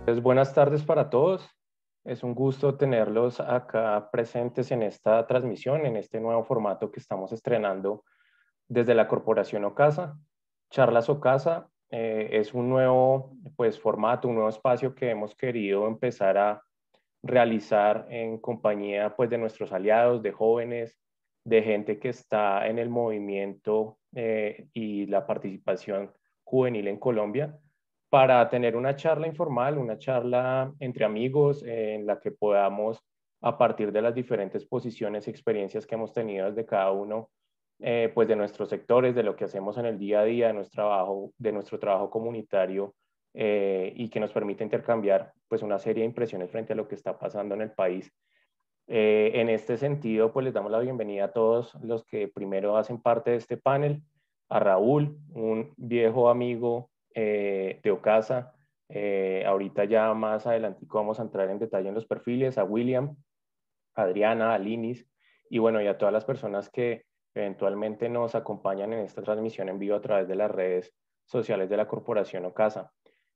Pues buenas tardes para todos. Es un gusto tenerlos acá presentes en esta transmisión, en este nuevo formato que estamos estrenando desde la Corporación Ocasa. Charlas Ocasa es un nuevo formato, un nuevo espacio que hemos querido empezar a realizar en compañía de nuestros aliados, de jóvenes, de gente que está en el movimiento y la participación juvenil en Colombia para tener una charla informal, una charla entre amigos en la que podamos, a partir de las diferentes posiciones y experiencias que hemos tenido desde cada uno, de nuestros sectores, de lo que hacemos en el día a día, de nuestro trabajo comunitario, y que nos permite intercambiar una serie de impresiones frente a lo que está pasando en el país. En este sentido, pues les damos la bienvenida a todos los que primero hacen parte de este panel, a Raúl, un viejo amigo de Ocasa. Ahorita ya más adelante vamos a entrar en detalle en los perfiles, a William, a Adriana, a Linis, y bueno, y a todas las personas que eventualmente nos acompañan en esta transmisión en vivo a través de las redes sociales de la Corporación Ocasa.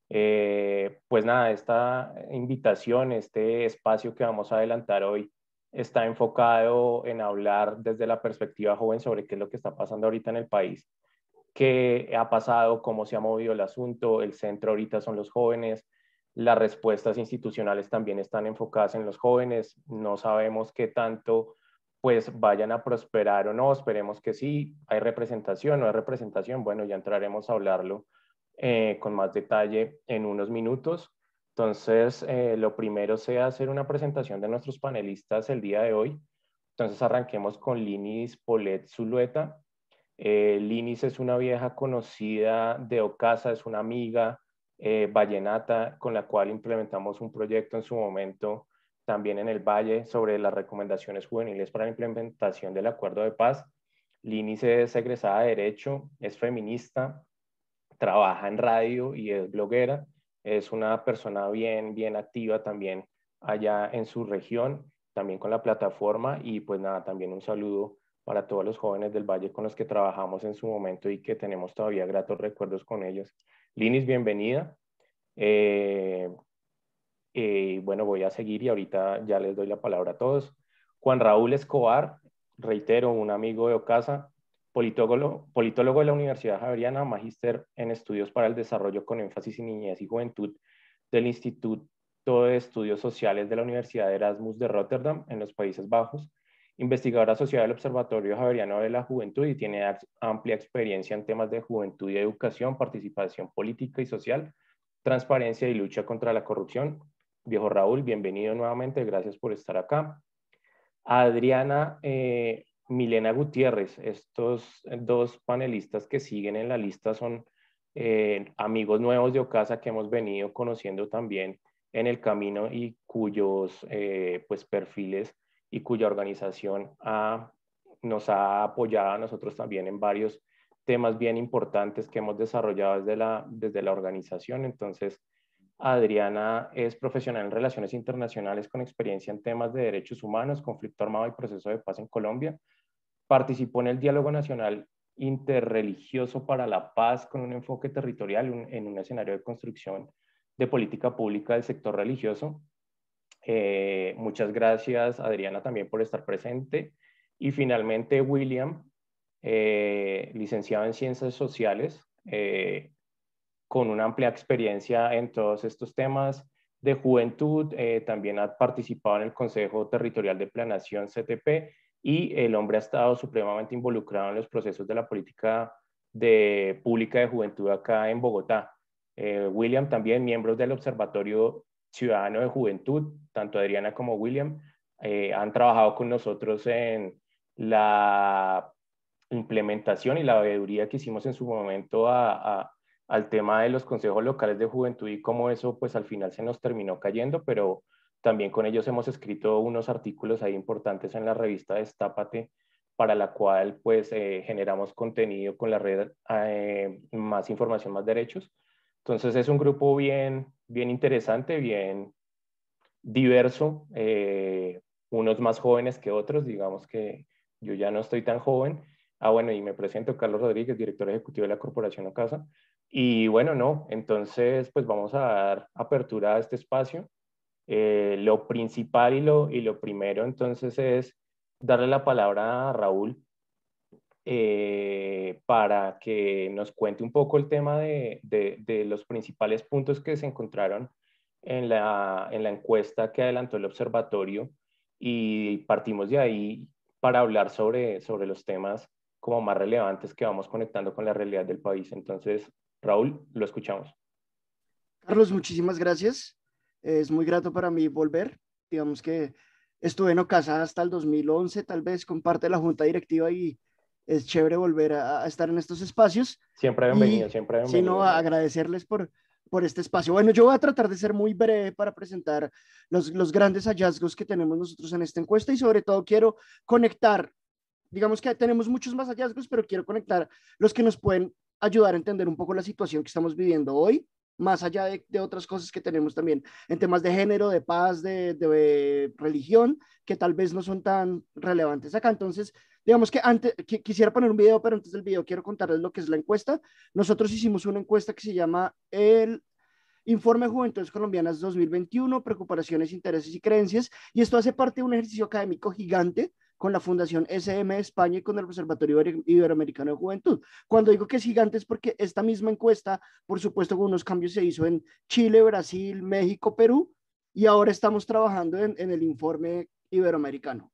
Pues nada, esta invitación, este espacio que vamos a adelantar hoy, está enfocado en hablar desde la perspectiva joven sobre qué es lo que está pasando ahorita en el país, qué ha pasado, cómo se ha movido el asunto. El centro ahorita son los jóvenes, las respuestas institucionales también están enfocadas en los jóvenes. No sabemos qué tanto vayan a prosperar o no, esperemos que sí. Hay representación, no hay representación, bueno, ya entraremos a hablarlo con más detalle en unos minutos. Entonces, lo primero sea hacer una presentación de nuestros panelistas el día de hoy. Entonces, arranquemos con Linis Polet Zulueta. Linis es una vieja conocida de Ocasa, es una amiga vallenata con la cual implementamos un proyecto en su momento también en el Valle sobre las recomendaciones juveniles para la implementación del acuerdo de paz. Linis es egresada de Derecho, es feminista, trabaja en radio y es bloguera. Es una persona bien activa también allá en su región, también con la plataforma. Y pues nada, también un saludo para todos los jóvenes del Valle con los que trabajamos en su momento y que tenemos todavía gratos recuerdos con ellos. Linis, bienvenida. Eh, bueno, voy a seguir y ahorita ya les doy la palabra a todos. Juan Raúl Escobar, reitero, un amigo de Ocasa, politólogo de la Universidad Javeriana, magíster en estudios para el desarrollo con énfasis en niñez y juventud del Instituto de Estudios Sociales de la Universidad de Erasmus de Rotterdam, en los Países Bajos, investigador asociado del Observatorio Javeriano de la Juventud y tiene amplia experiencia en temas de juventud y educación, participación política y social, transparencia y lucha contra la corrupción. Viejo Raúl, bienvenido nuevamente, gracias por estar acá. Adriana Milena Gutiérrez, estos dos panelistas que siguen en la lista son amigos nuevos de Ocasa que hemos venido conociendo también en el camino y cuyos perfiles y cuya organización nos ha apoyado a nosotros también en varios temas bien importantes que hemos desarrollado desde la organización. Entonces, Adriana es profesional en relaciones internacionales con experiencia en temas de derechos humanos, conflicto armado y proceso de paz en Colombia. Participó en el Diálogo Nacional Interreligioso para la Paz con un enfoque territorial en un escenario de construcción de política pública del sector religioso. Muchas gracias, Adriana, también por estar presente. Y finalmente, William, licenciado en Ciencias Sociales, con una amplia experiencia en todos estos temas de juventud. También ha participado en el Consejo Territorial de Planeación, CTP, y el hombre ha estado supremamente involucrado en los procesos de la política pública de juventud acá en Bogotá. William también, miembros del Observatorio Ciudadano de Juventud, tanto Adriana como William, han trabajado con nosotros en la implementación y la veeduría que hicimos en su momento al tema de los consejos locales de juventud y cómo eso pues al final se nos terminó cayendo, pero también con ellos hemos escrito unos artículos ahí importantes en la revista Destápate, para la cual pues generamos contenido con la red Más Información, Más Derechos. Entonces es un grupo bien interesante, bien diverso, unos más jóvenes que otros, digamos que yo ya no estoy tan joven. Bueno, y me presento, Carlos Rodríguez, director ejecutivo de la Corporación Ocasa. Y bueno, no, entonces pues vamos a dar apertura a este espacio. Lo principal y lo primero entonces es darle la palabra a Raúl para que nos cuente un poco el tema de los principales puntos que se encontraron en la encuesta que adelantó el observatorio y partimos de ahí para hablar sobre los temas como más relevantes que vamos conectando con la realidad del país. Entonces, Raúl, lo escuchamos. Carlos, muchísimas gracias. Es muy grato para mí volver. Digamos que estuve en Ocasa hasta el 2011, tal vez con parte de la junta directiva y es chévere volver a estar en estos espacios y Siempre si no, bienvenido, a Raúl. agradecerles por este espacio. Bueno, yo voy a tratar de ser muy breve para presentar los grandes hallazgos que tenemos nosotros en esta encuesta y sobre todo quiero conectar, digamos que tenemos muchos más hallazgos, pero quiero conectar los que nos pueden ayudar a entender un poco la situación que estamos viviendo hoy, más allá de otras cosas que tenemos también en temas de género, de paz, de religión, que tal vez no son tan relevantes acá. Entonces, digamos que antes, quisiera poner un video, pero antes del video quiero contarles lo que es la encuesta. Nosotros hicimos una encuesta que se llama el Informe Juventudes Colombianas 2021, Preocupaciones, Intereses y Creencias, y esto hace parte de un ejercicio académico gigante con la Fundación SM de España y con el Observatorio Iberoamericano de Juventud. Cuando digo que es gigante es porque esta misma encuesta, por supuesto, con unos cambios se hizo en Chile, Brasil, México, Perú, y ahora estamos trabajando en el informe iberoamericano.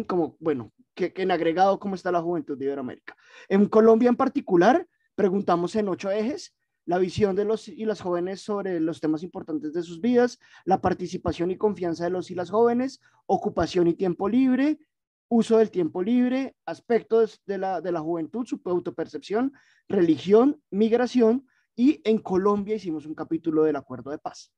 Como, bueno, que en agregado, ¿cómo está la juventud de Iberoamérica? En Colombia en particular, preguntamos en 8 ejes: la visión de los y las jóvenes sobre los temas importantes de sus vidas, la participación y confianza de los y las jóvenes, ocupación y tiempo libre, uso del tiempo libre, aspectos de la juventud, su autopercepción, religión, migración, y en Colombia hicimos un capítulo del acuerdo de paz.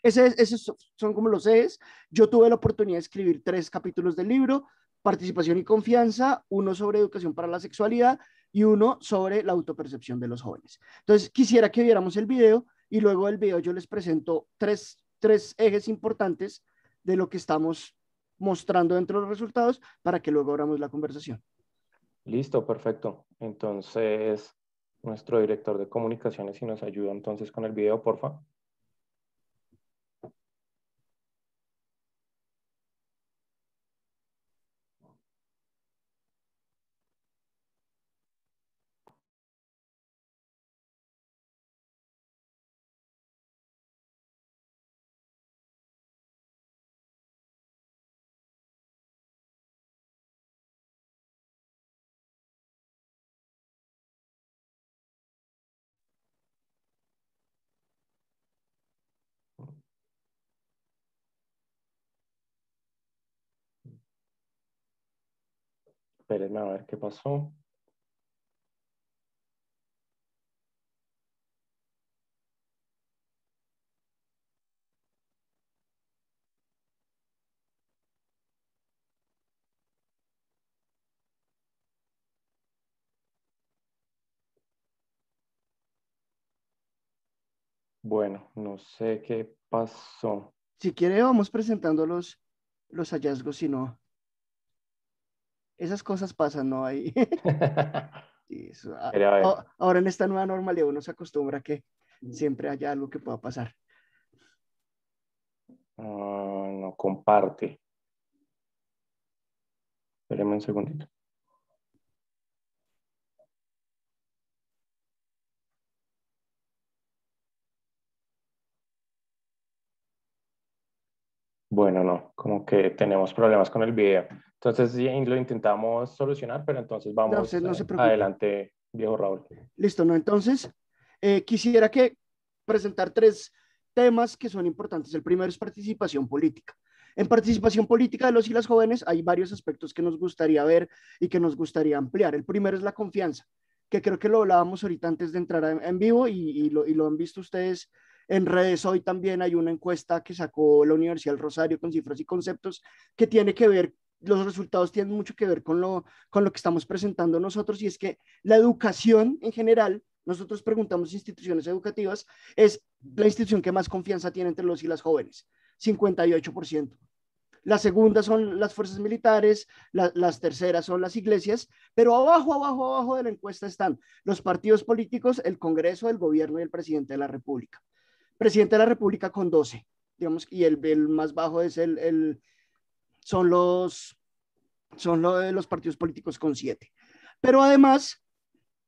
Esos son como los ejes. Yo tuve la oportunidad de escribir 3 capítulos del libro: participación y confianza, uno sobre educación para la sexualidad y uno sobre la autopercepción de los jóvenes. Entonces, quisiera que viéramos el video y luego del video yo les presento tres ejes importantes de lo que estamos mostrando dentro de los resultados para que luego abramos la conversación. Listo, perfecto. Entonces, nuestro director de comunicaciones, si nos ayuda entonces con el video, porfa. Espérenme a ver qué pasó. Bueno, no sé qué pasó. Si quiere, vamos presentando los hallazgos, si no, esas cosas pasan, ¿no? Hay, eso, Espera, a ver. ahora en esta nueva normalidad uno se acostumbra a que siempre haya algo que pueda pasar. No comparte. Espérenme un segundito. Bueno, no, como que tenemos problemas con el video. Entonces, sí, lo intentamos solucionar, pero entonces No, vamos usted no se preocupe. adelante, viejo Raúl. Listo, ¿no? Entonces, quisiera que presentar 3 temas que son importantes. El primero es participación política. En participación política de los y las jóvenes hay varios aspectos que nos gustaría ver y que nos gustaría ampliar. El primero es la confianza, que creo que lo hablábamos ahorita antes de entrar en vivo y lo han visto ustedes en redes. Hoy también hay una encuesta que sacó la Universidad del Rosario con cifras y conceptos que tiene que ver, los resultados tienen mucho que ver con lo que estamos presentando nosotros, y es que la educación en general, nosotros preguntamos instituciones educativas, es la institución que más confianza tiene entre los y las jóvenes, 58%. la segunda son las fuerzas militares, las terceras son las iglesias, pero abajo, abajo, abajo de la encuesta están los partidos políticos, el Congreso, el gobierno y el presidente de la República. Presidente de la República con 12, digamos, y el más bajo es son los partidos políticos con 7. Pero además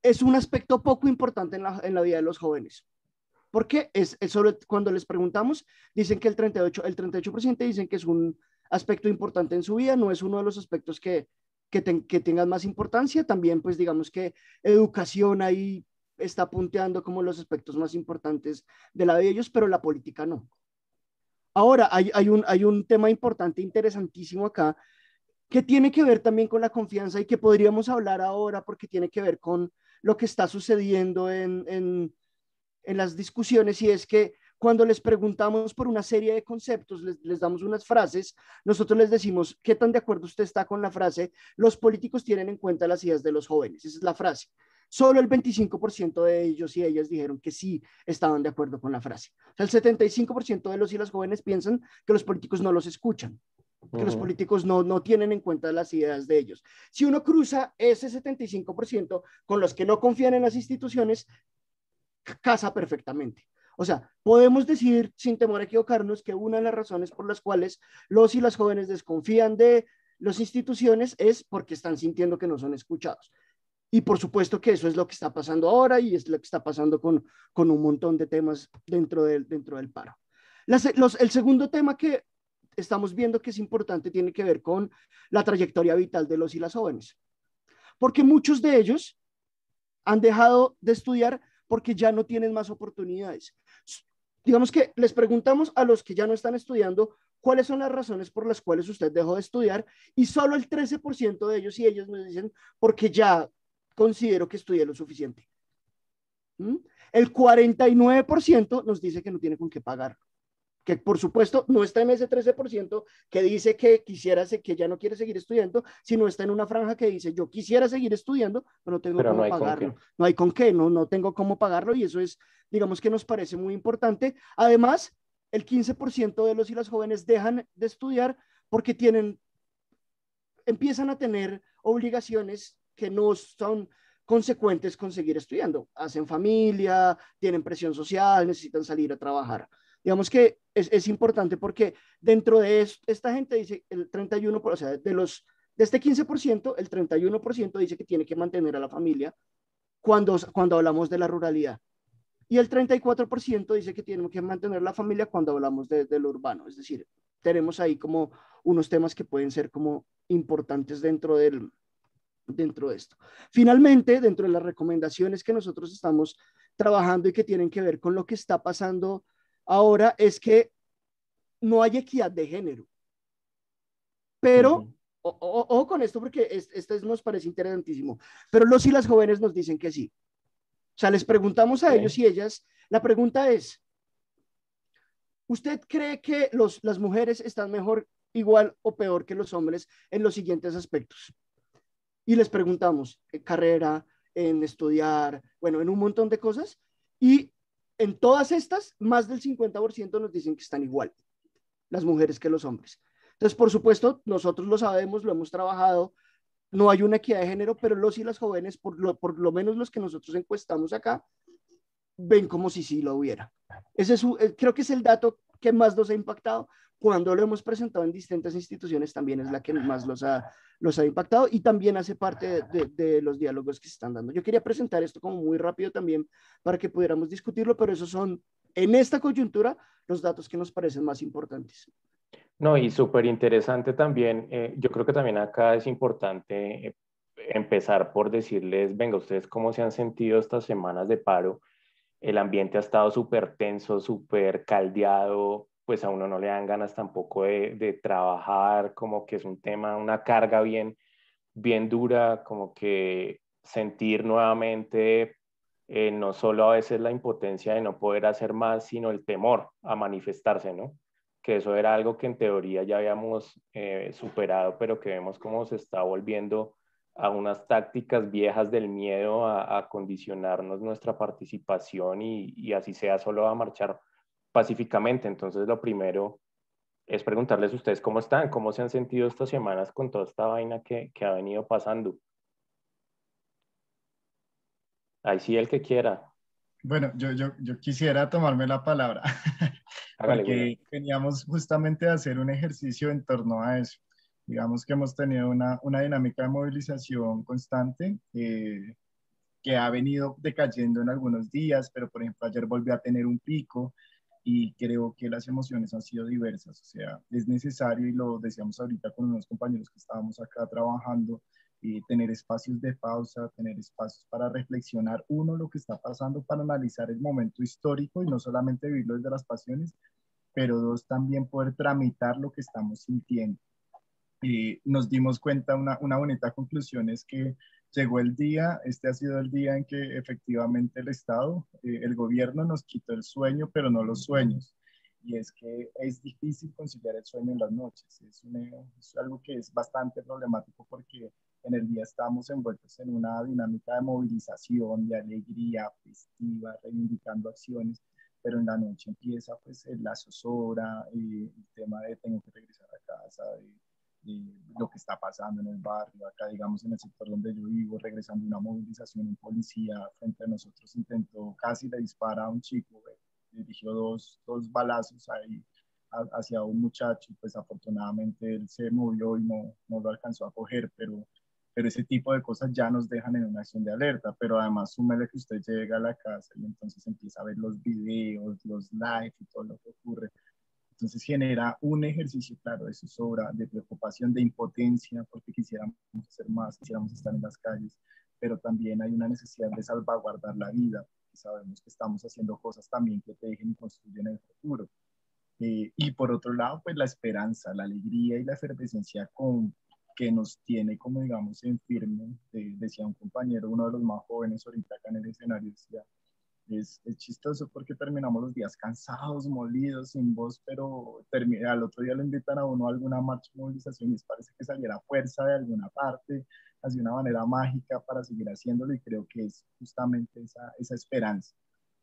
es un aspecto poco importante en la vida de los jóvenes. Porque solo cuando les preguntamos, dicen que el 38% dicen que es un aspecto importante en su vida, no es uno de los aspectos que tengan más importancia. También, pues digamos que educación ahí está punteando como los aspectos más importantes de la vida de ellos, pero la política no. Ahora, hay un tema importante, interesantísimo acá, que tiene que ver también con la confianza y que podríamos hablar ahora porque tiene que ver con lo que está sucediendo en las discusiones, y es que cuando les preguntamos por una serie de conceptos, les damos unas frases, nosotros les decimos, ¿qué tan de acuerdo usted está con la frase? Los políticos tienen en cuenta las ideas de los jóvenes. Esa es la frase. Solo el 25% de ellos y ellas dijeron que sí estaban de acuerdo con la frase. O sea, el 75% de los y las jóvenes piensan que los políticos no los escuchan, que los políticos no tienen en cuenta las ideas de ellos. Si uno cruza ese 75% con los que no confían en las instituciones, casa perfectamente. O sea, podemos decir sin temor a equivocarnos que una de las razones por las cuales los y las jóvenes desconfían de las instituciones es porque están sintiendo que no son escuchados. Y por supuesto que eso es lo que está pasando ahora y es lo que está pasando con un montón de temas dentro del paro. El segundo tema que estamos viendo que es importante tiene que ver con la trayectoria vital de los y las jóvenes. Porque muchos de ellos han dejado de estudiar porque ya no tienen más oportunidades. Digamos que les preguntamos a los que ya no están estudiando cuáles son las razones por las cuales usted dejó de estudiar, y solo el 13% de ellos y ellas nos dicen porque ya considero que estudié lo suficiente. El 49% nos dice que no tiene con qué pagar, que por supuesto no está en ese 13% que dice que que ya no quiere seguir estudiando, sino está en una franja que dice yo quisiera seguir estudiando, pero no tengo pero no cómo hay con qué. pagarlo, no hay con qué, no tengo cómo pagarlo, y eso es, digamos que nos parece muy importante. Además, el 15% de los y las jóvenes dejan de estudiar porque empiezan a tener obligaciones que no son consecuentes con seguir estudiando. Hacen familia, tienen presión social, necesitan salir a trabajar. Digamos que es importante porque dentro de esta gente dice el 31%, o sea, de este 15%, el 31% dice que tiene que mantener a la familia cuando hablamos de la ruralidad. Y el 34% dice que tiene que mantener la familia cuando hablamos de lo urbano. Es decir, tenemos ahí como unos temas que pueden ser como importantes dentro de esto. Finalmente, dentro de las recomendaciones que nosotros estamos trabajando y que tienen que ver con lo que está pasando ahora, es que no hay equidad de género. Pero, o con esto porque este nos parece interesantísimo, pero los y las jóvenes nos dicen que sí. O sea, les preguntamos a ellos y ellas, la pregunta es, ¿usted cree que las mujeres están mejor, igual o peor que los hombres en los siguientes aspectos? Y les preguntamos en carrera, en estudiar, bueno, en un montón de cosas, y en todas estas, más del 50% nos dicen que están igual, las mujeres que los hombres. Entonces, por supuesto, nosotros lo sabemos, lo hemos trabajado, no hay una equidad de género, pero los y las jóvenes, por lo menos los que nosotros encuestamos acá, ven como si sí lo hubiera. Creo que es el dato que más nos ha impactado. Cuando lo hemos presentado en distintas instituciones, también es la que más los ha impactado y también hace parte de los diálogos que se están dando. Yo quería presentar esto como muy rápido también para que pudiéramos discutirlo, pero esos son, en esta coyuntura, los datos que nos parecen más importantes. No, y súper interesante también, yo creo que también acá es importante empezar por decirles, venga, ustedes cómo se han sentido estas semanas de paro. El ambiente ha estado súper tenso, súper caldeado, pues a uno no le dan ganas tampoco de trabajar, como que es un tema, una carga bien, bien dura, como que sentir nuevamente no solo a veces la impotencia de no poder hacer más, sino el temor a manifestarse, ¿no? Que eso era algo que en teoría ya habíamos superado, pero que vemos cómo se está volviendo a unas tácticas viejas del miedo a condicionarnos nuestra participación y así sea solo a marchar pacíficamente. Entonces lo primero es preguntarles a ustedes cómo están, cómo se han sentido estas semanas con toda esta vaina que ha venido pasando. Ahí sí, el que quiera. Bueno, yo quisiera tomarme la palabra, Hágale, William. porque veníamos justamente a hacer un ejercicio en torno a eso. Digamos que hemos tenido una dinámica de movilización constante que ha venido decayendo en algunos días, pero por ejemplo ayer volvió a tener un pico y creo que las emociones han sido diversas. O sea, es necesario, y lo decíamos ahorita con unos compañeros que estábamos acá trabajando, tener espacios de pausa, tener espacios para reflexionar, uno, lo que está pasando, para analizar el momento histórico y no solamente vivirlo desde las pasiones, pero dos, también poder tramitar lo que estamos sintiendo. Nos dimos cuenta, una bonita conclusión es que llegó el día, este ha sido el día en que efectivamente el Estado, el gobierno nos quitó el sueño, pero no los sueños. Y es que es difícil conciliar el sueño en las noches. Es algo que es bastante problemático porque en el día estamos envueltos en una dinámica de movilización, de alegría festiva, reivindicando acciones, pero en la noche empieza pues la zozobra, el tema de tengo que regresar a casa, lo que está pasando en el barrio, acá digamos en el sector donde yo vivo, regresando una movilización, un policía frente a nosotros intentó, casi le dispara a un chico, dirigió dos balazos ahí hacia un muchacho, pues afortunadamente él se movió y no lo alcanzó a coger, pero ese tipo de cosas ya nos dejan en una acción de alerta, pero además súmele que usted llega a la casa y entonces empieza a ver los videos, los live y todo lo que ocurre. Entonces genera un ejercicio, claro, de zozobra, de preocupación, de impotencia, porque quisiéramos hacer más, quisiéramos estar en las calles, pero también hay una necesidad de salvaguardar la vida, y sabemos que estamos haciendo cosas también que te dejen y construyen el futuro. Y por otro lado, pues la esperanza, la alegría y la efervescencia que nos tiene, como digamos, en firme, decía un compañero, uno de los más jóvenes ahorita acá en el escenario, decía, es chistoso porque terminamos los días cansados, molidos, sin voz, pero al otro día lo invitan a uno a alguna marcha o movilización y parece que saliera fuerza de alguna parte, así de una manera mágica para seguir haciéndolo, y creo que es justamente esa esperanza,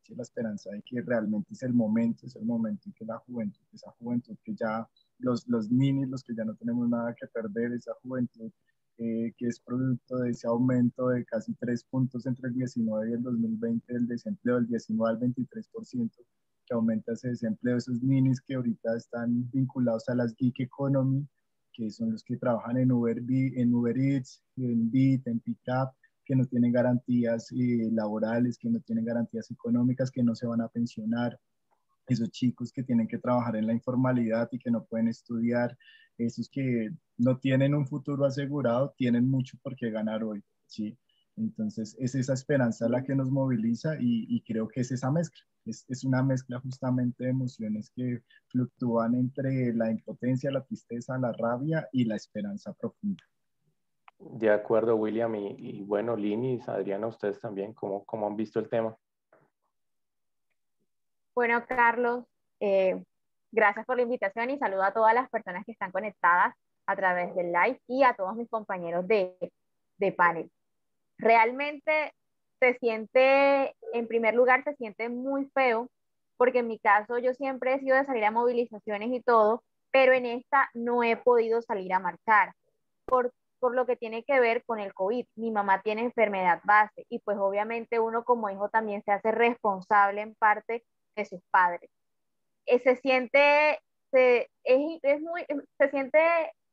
¿sí? La esperanza de que realmente es el momento en que la juventud, esa juventud que ya, los ninis, los que ya no tenemos nada que perder, esa juventud que es producto de ese aumento de casi 3 puntos entre el 19 y el 2020, del desempleo del 19 al 23%, que aumenta ese desempleo, esos ninis que ahorita están vinculados a las gig economy, que son los que trabajan en Uber Eats, en Bit, en Pickup, que no tienen garantías laborales, que no tienen garantías económicas, que no se van a pensionar, esos chicos que tienen que trabajar en la informalidad y que no pueden estudiar, esos que no tienen un futuro asegurado, tienen mucho por qué ganar hoy, ¿sí? Entonces, es esa esperanza la que nos moviliza y creo que es esa mezcla. Es una mezcla justamente de emociones que fluctúan entre la impotencia, la tristeza, la rabia y la esperanza profunda. De acuerdo, William. Y bueno, Lini, Adriana, ustedes también, ¿cómo han visto el tema? Bueno, Carlos, gracias por la invitación y saludo a todas las personas que están conectadas a través del live y a todos mis compañeros de panel. Realmente se siente, en primer lugar, se siente muy feo, porque en mi caso yo siempre he sido de salir a movilizaciones y todo, pero en esta no he podido salir a marchar por lo que tiene que ver con el COVID. Mi mamá tiene enfermedad base y pues obviamente uno como hijo también se hace responsable en parte de sus padres. Se siente, se siente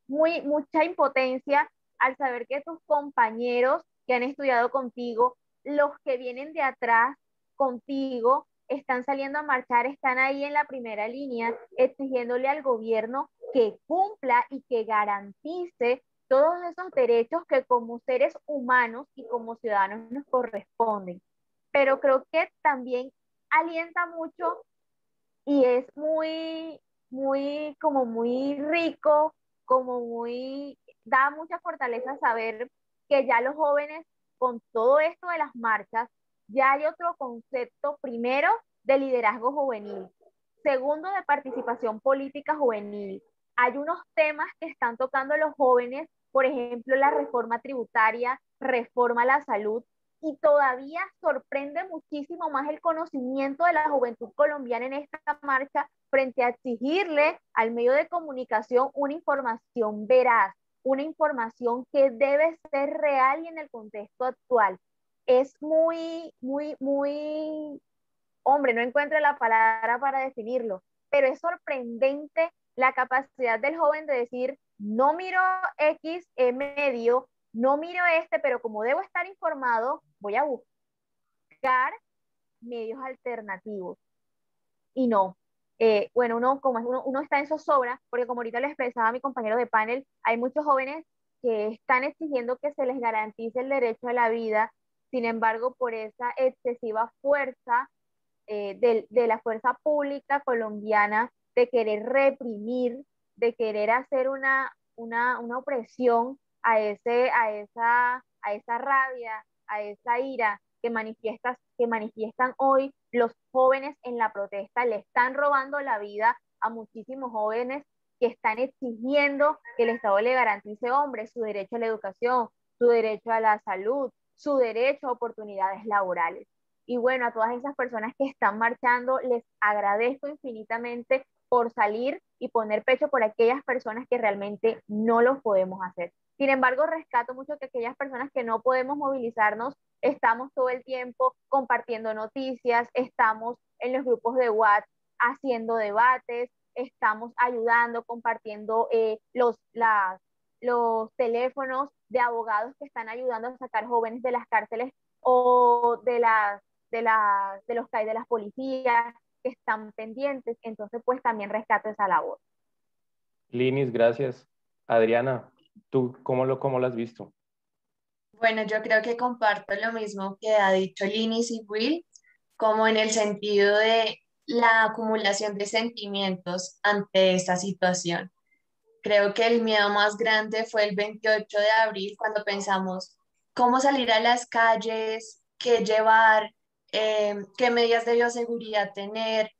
mucha impotencia al saber que tus compañeros que han estudiado contigo, los que vienen de atrás contigo, están saliendo a marchar, están ahí en la primera línea, exigiéndole al gobierno que cumpla y que garantice todos esos derechos que como seres humanos y como ciudadanos nos corresponden. Pero creo que también alienta mucho y es como muy rico, da mucha fortaleza saber que ya los jóvenes, con todo esto de las marchas, ya hay otro concepto, primero, de liderazgo juvenil, segundo, de participación política juvenil. Hay unos temas que están tocando los jóvenes, por ejemplo, la reforma tributaria, reforma a la salud, y todavía sorprende muchísimo más el conocimiento de la juventud colombiana en esta marcha frente a exigirle al medio de comunicación una información veraz, una información que debe ser real y en el contexto actual. Es hombre, no encuentro la palabra para definirlo, pero es sorprendente la capacidad del joven de decir, no miro X medio, no miro pero como debo estar informado, voy a buscar medios alternativos. Y no, bueno, uno está en zozobra, porque como ahorita le expresaba a mi compañero de panel, hay muchos jóvenes que están exigiendo que se les garantice el derecho a la vida, sin embargo, por esa excesiva fuerza de la fuerza pública colombiana de querer reprimir, de querer hacer una opresión a esa rabia, a esa ira que manifiestan hoy los jóvenes en la protesta, le están robando la vida a muchísimos jóvenes que están exigiendo que el Estado le garantice, hombre, su derecho a la educación, su derecho a la salud, su derecho a oportunidades laborales. Y bueno, a todas esas personas que están marchando, les agradezco infinitamente por salir y poner pecho por aquellas personas que realmente no lo podemos hacer. Sin embargo, rescato mucho que aquellas personas que no podemos movilizarnos, estamos todo el tiempo compartiendo noticias, estamos en los grupos de WhatsApp haciendo debates, estamos ayudando, compartiendo los teléfonos de abogados que están ayudando a sacar jóvenes de las cárceles o de los CAI de las policías que están pendientes. Entonces, pues también rescato esa labor. Linis, gracias. Adriana, ¿tú cómo lo has visto? Bueno, yo creo que comparto lo mismo que ha dicho Linis y Will, como en el sentido de la acumulación de sentimientos ante esta situación. Creo que el miedo más grande fue el 28 de abril, cuando pensamos cómo salir a las calles, qué llevar, qué medidas de bioseguridad tener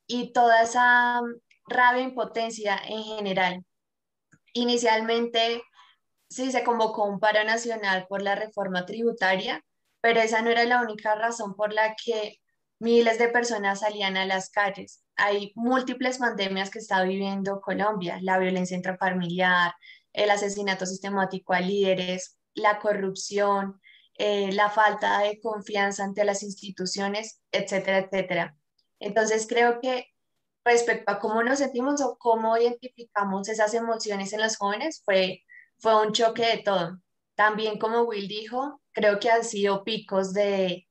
y toda esa rabia e impotencia en general. Inicialmente sí se convocó un paro nacional por la reforma tributaria, pero esa no era la única razón por la que miles de personas salían a las calles. Hay múltiples pandemias que está viviendo Colombia: la violencia intrafamiliar, el asesinato sistemático a líderes, la corrupción, la falta de confianza ante las instituciones, etcétera, etcétera. Entonces creo que respecto a cómo nos sentimos o cómo identificamos esas emociones en los jóvenes, fue un choque de todo. También, como Will dijo, creo que han sido picos de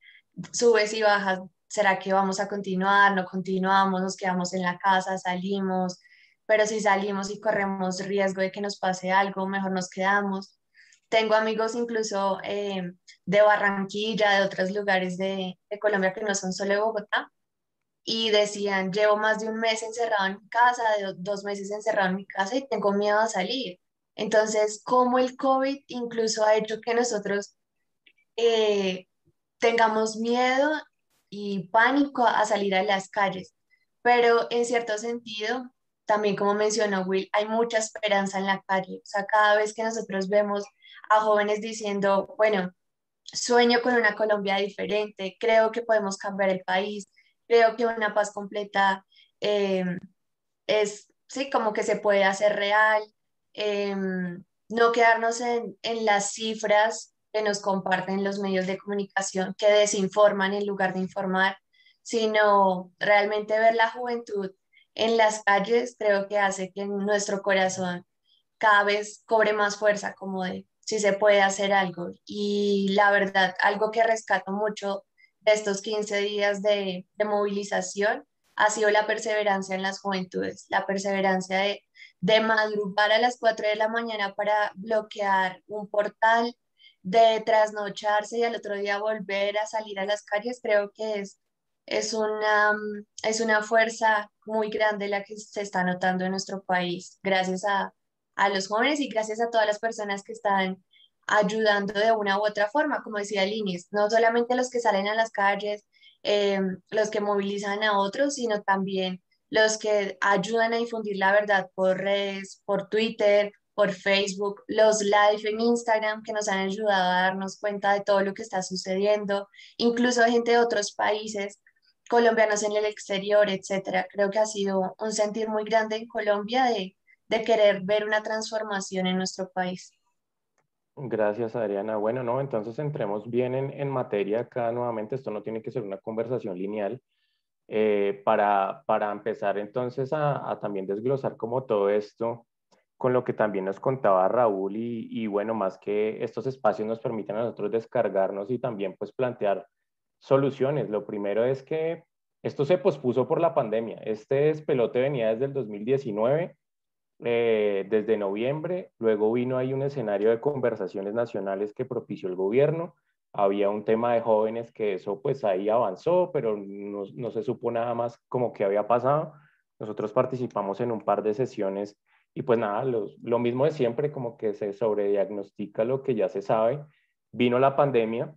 subes y bajas. ¿Será que vamos a continuar? ¿No continuamos? ¿Nos quedamos en la casa? ¿Salimos? Pero si salimos y corremos riesgo de que nos pase algo, mejor nos quedamos. Tengo amigos incluso de Barranquilla, de otros lugares de Colombia que no son solo de Bogotá, y decían, llevo más de un mes encerrado en mi casa, de 2 meses encerrado en mi casa y tengo miedo a salir. Entonces, como el COVID incluso ha hecho que nosotros eh, tengamos miedo y pánico a salir a las calles. Pero en cierto sentido, también como mencionó Will, hay mucha esperanza en la calle. O sea, cada vez que nosotros vemos a jóvenes diciendo, bueno, sueño con una Colombia diferente, creo que podemos cambiar el país, creo que una paz completa eh, sí, como que se puede hacer real, no quedarnos en las cifras que nos comparten los medios de comunicación que desinforman en lugar de informar, sino realmente ver la juventud en las calles, creo que hace que nuestro corazón cada vez cobre más fuerza, como de si se puede hacer algo. Y la verdad, algo que rescato mucho de estos 15 días de movilización ha sido la perseverancia en las juventudes, la perseverancia de madrugar a las 4 de la mañana para bloquear un portal, de trasnocharse y al otro día volver a salir a las calles. Creo que es una fuerza muy grande la que se está notando en nuestro país, gracias a los jóvenes y gracias a todas las personas que están ayudando de una u otra forma, como decía Linis, no solamente los que salen a las calles, los que movilizan a otros, sino también los que ayudan a difundir la verdad por redes, por Twitter, por Facebook, los live en Instagram que nos han ayudado a darnos cuenta de todo lo que está sucediendo, incluso de gente de otros países, colombianos en el exterior, etcétera. Creo que ha sido un sentir muy grande en Colombia de querer ver una transformación en nuestro país. Gracias, Adriana. Bueno, no, entonces entremos bien en materia acá nuevamente. Esto no tiene que ser una conversación lineal. Para empezar entonces a también desglosar como todo esto con lo que también nos contaba Raúl y bueno, más que estos espacios nos permiten a nosotros descargarnos y también pues plantear soluciones. Lo primero es que esto se pospuso por la pandemia. Este despelote venía desde el 2019, desde noviembre, luego vino ahí un escenario de conversaciones nacionales que propició el gobierno, había un tema de jóvenes que eso pues ahí avanzó, pero no se supo nada más como que había pasado. Nosotros participamos en un par de sesiones y pues nada, lo mismo de siempre, como que se sobrediagnostica lo que ya se sabe. Vino la pandemia,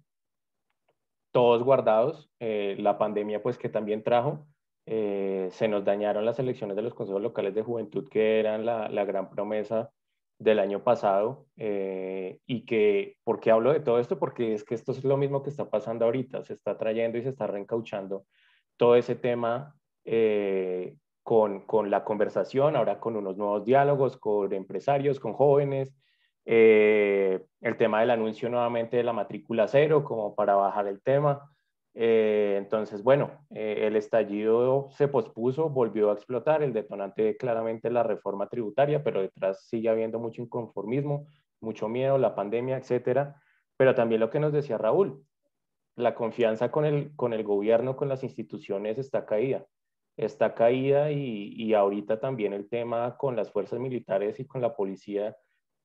todos guardados, la pandemia pues que también trajo, se nos dañaron las elecciones de los consejos locales de juventud que eran la gran promesa del año pasado y que, ¿por qué hablo de todo esto? Porque es que esto es lo mismo que está pasando ahorita, se está trayendo y se está reencauchando todo ese tema con la conversación, ahora con unos nuevos diálogos, con empresarios, con jóvenes, el tema del anuncio nuevamente de la matrícula cero como para bajar el tema. Entonces, bueno, el estallido se pospuso, volvió a explotar, el detonante claramente la reforma tributaria, pero detrás sigue habiendo mucho inconformismo, mucho miedo, la pandemia, etcétera. Pero también lo que nos decía Raúl, la confianza con el gobierno, con las instituciones está caída y ahorita también el tema con las fuerzas militares y con la policía,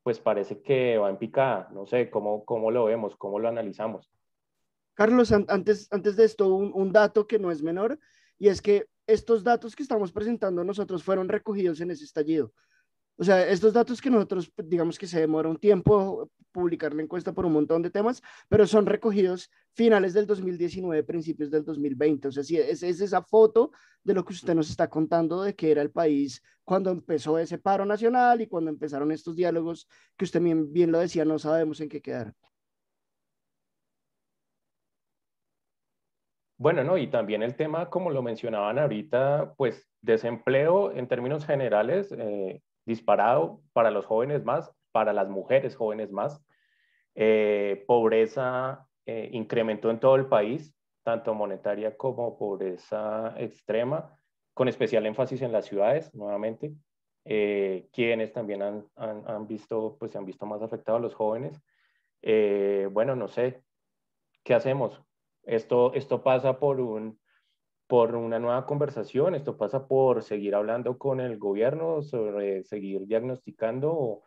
pues parece que va en picada. No sé, cómo lo vemos, cómo lo analizamos. Carlos, antes de esto, un dato que no es menor, y es que estos datos que estamos presentando nosotros fueron recogidos en ese estallido. O sea, estos datos que nosotros, digamos que se demora un tiempo publicar la encuesta por un montón de temas, pero son recogidos finales del 2019, principios del 2020. O sea, sí, es esa foto de lo que usted nos está contando de que era el país cuando empezó ese paro nacional y cuando empezaron estos diálogos que usted bien lo decía, no sabemos en qué quedar. Bueno, no, y también el tema, como lo mencionaban ahorita, pues desempleo en términos generales, disparado para los jóvenes más, para las mujeres jóvenes más. Pobreza incrementó en todo el país, tanto monetaria como pobreza extrema, con especial énfasis en las ciudades, nuevamente, quienes también han visto, pues se han visto más afectados los jóvenes. Bueno, no sé, ¿qué hacemos? Esto pasa por una nueva conversación, esto pasa por seguir hablando con el gobierno sobre seguir diagnosticando.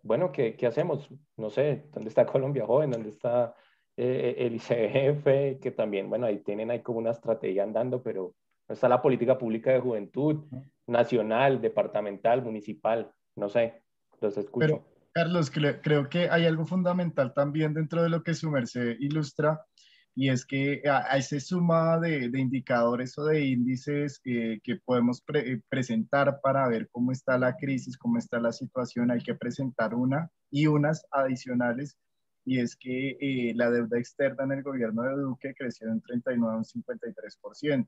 Bueno, ¿qué hacemos? No sé, ¿dónde está Colombia Joven? ¿Dónde está el ICF? Que también, bueno, ahí tienen ahí como una estrategia andando, pero no está la política pública de juventud, nacional, departamental, municipal, no sé, los escucho. Pero, Carlos, creo que hay algo fundamental también dentro de lo que su merced ilustra, y es que a ese suma de indicadores o de índices que podemos presentar para ver cómo está la crisis, cómo está la situación, hay que presentar una y unas adicionales, y es que la deuda externa en el gobierno de Duque creció de un 39 a un 53%.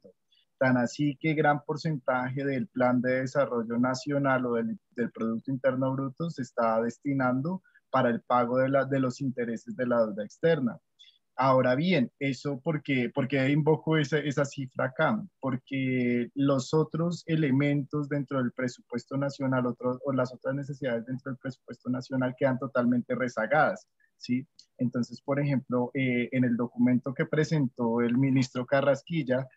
Tan así que gran porcentaje del Plan de Desarrollo Nacional o del Producto Interno Bruto se está destinando para el pago de los intereses de la deuda externa. Ahora bien, eso porque invoco esa cifra acá, porque los otros elementos dentro del presupuesto nacional o las otras necesidades dentro del presupuesto nacional quedan totalmente rezagadas, ¿sí? Entonces, por ejemplo, en el documento que presentó el ministro Carrasquilla,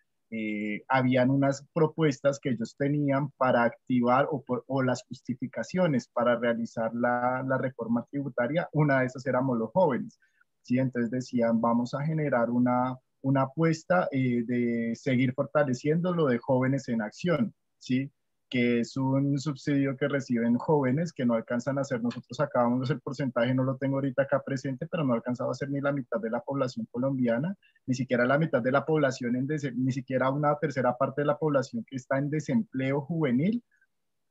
habían unas propuestas que ellos tenían para activar o las justificaciones para realizar la reforma tributaria. Una de esas éramos los jóvenes, ¿sí? Entonces decían, vamos a generar una apuesta de seguir fortaleciendo lo de jóvenes en acción, ¿sí? Que es un subsidio que reciben jóvenes que no alcanzan a hacer, nosotros acabamos el porcentaje, no lo tengo ahorita acá presente, pero no ha alcanzado a ser ni la mitad de la población colombiana, ni siquiera la mitad de la población, ni siquiera una tercera parte de la población que está en desempleo juvenil,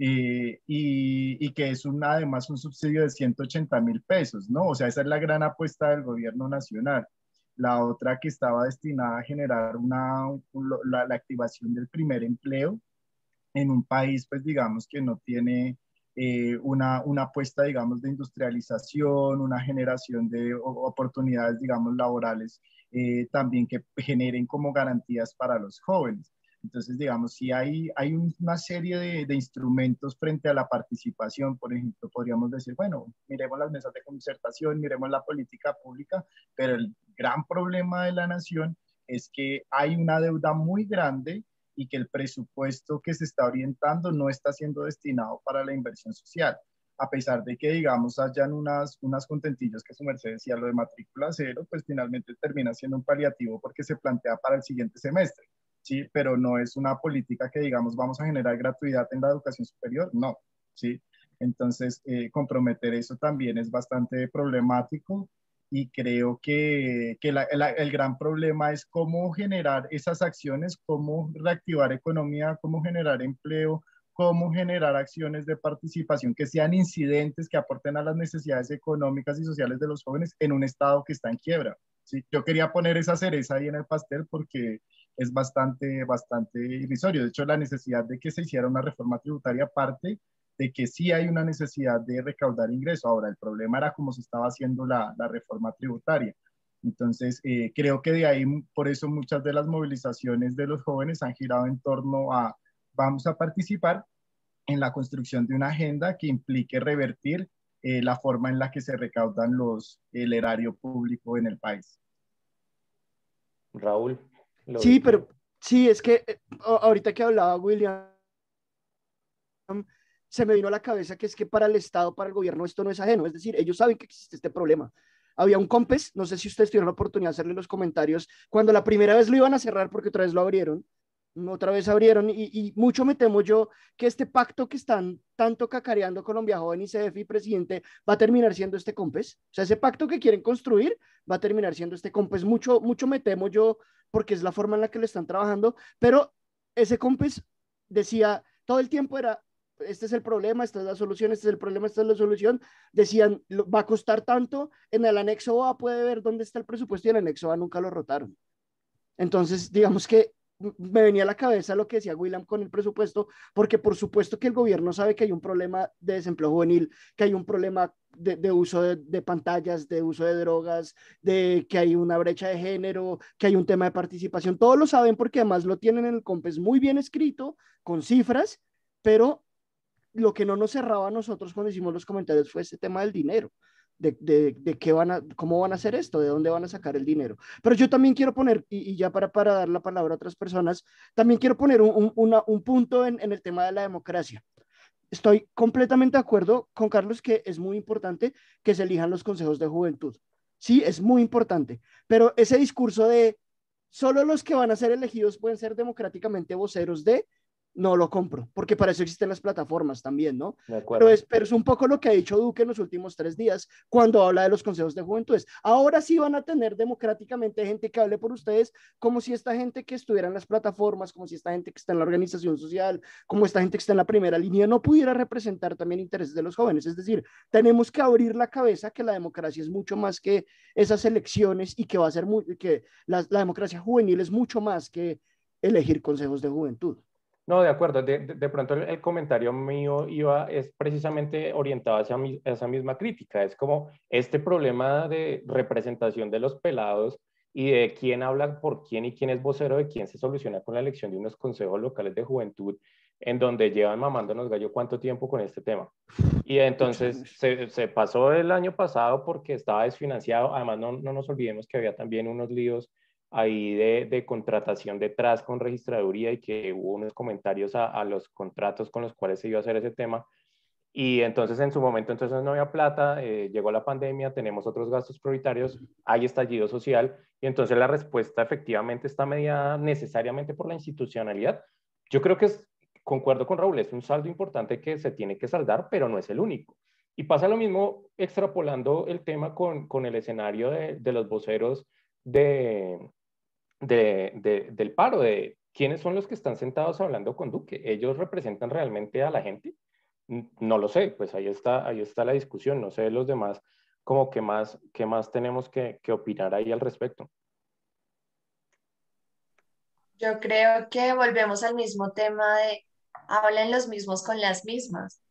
y que es además un subsidio de 180.000 pesos, ¿no? O sea, esa es la gran apuesta del gobierno nacional. La otra que estaba destinada a generar la activación del primer empleo en un país, pues digamos que no tiene una apuesta, digamos, de industrialización, una generación de oportunidades, digamos, laborales, también que generen como garantías para los jóvenes. Entonces, digamos, si hay una serie de instrumentos frente a la participación. Por ejemplo, podríamos decir, bueno, miremos las mesas de concertación, miremos la política pública, pero el gran problema de la nación es que hay una deuda muy grande y que el presupuesto que se está orientando no está siendo destinado para la inversión social, a pesar de que, digamos, hayan unas contentillos que su merced decía, lo de matrícula cero, pues finalmente termina siendo un paliativo porque se plantea para el siguiente semestre, ¿sí? Pero no es una política que, digamos, vamos a generar gratuidad en la educación superior, no, ¿sí? Entonces, comprometer eso también es bastante problemático y creo que el gran problema es cómo generar esas acciones, cómo reactivar economía, cómo generar empleo, cómo generar acciones de participación que sean incidentes, que aporten a las necesidades económicas y sociales de los jóvenes en un estado que está en quiebra. ¿Sí? Yo quería poner esa cereza ahí en el pastel porque es bastante irrisorio. De hecho, la necesidad de que se hiciera una reforma tributaria parte de que sí hay una necesidad de recaudar ingresos. Ahora, el problema era cómo se estaba haciendo la reforma tributaria. Entonces, creo que de ahí, por eso muchas de las movilizaciones de los jóvenes han girado en torno a, vamos a participar en la construcción de una agenda que implique revertir la forma en la que se recaudan el erario público en el país. Raúl. Sí, pero sí, es que ahorita que hablaba William, se me vino a la cabeza que es que para el Estado, para el gobierno, esto no es ajeno. Es decir, ellos saben que existe este problema. Había un COMPES, no sé si ustedes tuvieron la oportunidad de hacerle los comentarios, cuando la primera vez lo iban a cerrar porque otra vez lo abrieron, otra vez abrieron y mucho me temo yo que este pacto que están tanto cacareando Colombia Joven y CDF presidente va a terminar siendo este COMPES. O sea, ese pacto que quieren construir va a terminar siendo este COMPES. Mucho me temo yo porque es la forma en la que le están trabajando, pero ese COMPES decía, todo el tiempo era, este es el problema, esta es la solución, este es el problema, esta es la solución. Decían, va a costar tanto, en el anexo A puede ver dónde está el presupuesto y el anexo A nunca lo rotaron. Entonces, digamos que me venía a la cabeza lo que decía William con el presupuesto, porque por supuesto que el gobierno sabe que hay un problema de desempleo juvenil, que hay un problema de uso de pantallas, de uso de drogas, de que hay una brecha de género, que hay un tema de participación. Todos lo saben porque además lo tienen en el COMPES muy bien escrito, con cifras, pero lo que no nos cerraba a nosotros cuando hicimos los comentarios fue ese tema del dinero. De qué cómo van a hacer esto, de dónde van a sacar el dinero. Pero yo también quiero poner, y ya para dar la palabra a otras personas, también quiero poner un punto en el tema de la democracia. Estoy completamente de acuerdo con Carlos que es muy importante que se elijan los consejos de juventud. Sí, es muy importante, pero ese discurso de solo los que van a ser elegidos pueden ser democráticamente voceros de, no lo compro, porque para eso existen las plataformas también, ¿no? Pero es un poco lo que ha dicho Duque en los últimos 3 días cuando habla de los consejos de juventudes. Ahora sí van a tener democráticamente gente que hable por ustedes, como si esta gente que estuviera en las plataformas, como si esta gente que está en la organización social, como esta gente que está en la primera línea, no pudiera representar también intereses de los jóvenes. Es decir, tenemos que abrir la cabeza que la democracia es mucho más que esas elecciones y que va a ser que la democracia juvenil es mucho más que elegir consejos de juventud. No, de acuerdo. De pronto el comentario mío es precisamente orientado hacia esa misma crítica. Es como este problema de representación de los pelados y de quién habla por quién y quién es vocero de quién se soluciona con la elección de unos consejos locales de juventud en donde llevan mamándonos gallo cuánto tiempo con este tema. Y entonces se pasó el año pasado porque estaba desfinanciado. Además, no nos olvidemos que había también unos líos ahí de contratación detrás con registraduría y que hubo unos comentarios a los contratos con los cuales se iba a hacer ese tema. Y entonces en su momento entonces no había plata, llegó la pandemia, tenemos otros gastos prioritarios, hay estallido social y entonces la respuesta efectivamente está mediada necesariamente por la institucionalidad. Yo creo que concuerdo con Raúl, es un saldo importante que se tiene que saldar, pero no es el único. Y pasa lo mismo extrapolando el tema con el escenario de los voceros del paro, de quiénes son los que están sentados hablando con Duque. ¿Ellos representan realmente a la gente? No lo sé, pues ahí está la discusión. No sé los demás, como qué más tenemos que opinar ahí al respecto. Yo creo que volvemos al mismo tema de hablan los mismos con las mismas.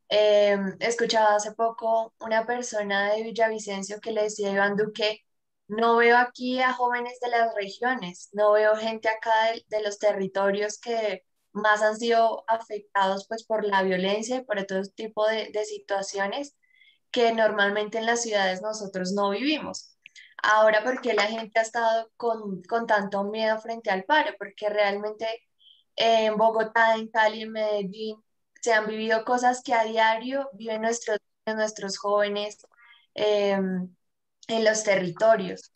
Escuchaba hace poco una persona de Villavicencio que le decía a Iván Duque, no veo aquí a jóvenes de las regiones, no veo gente acá de los territorios que más han sido afectados pues por la violencia y por todo tipo de situaciones que normalmente en las ciudades nosotros no vivimos. Ahora, ¿por qué la gente ha estado con tanto miedo frente al paro? Porque realmente en Bogotá, en Cali, en Medellín, se han vivido cosas que a diario viven nuestros jóvenes en los territorios.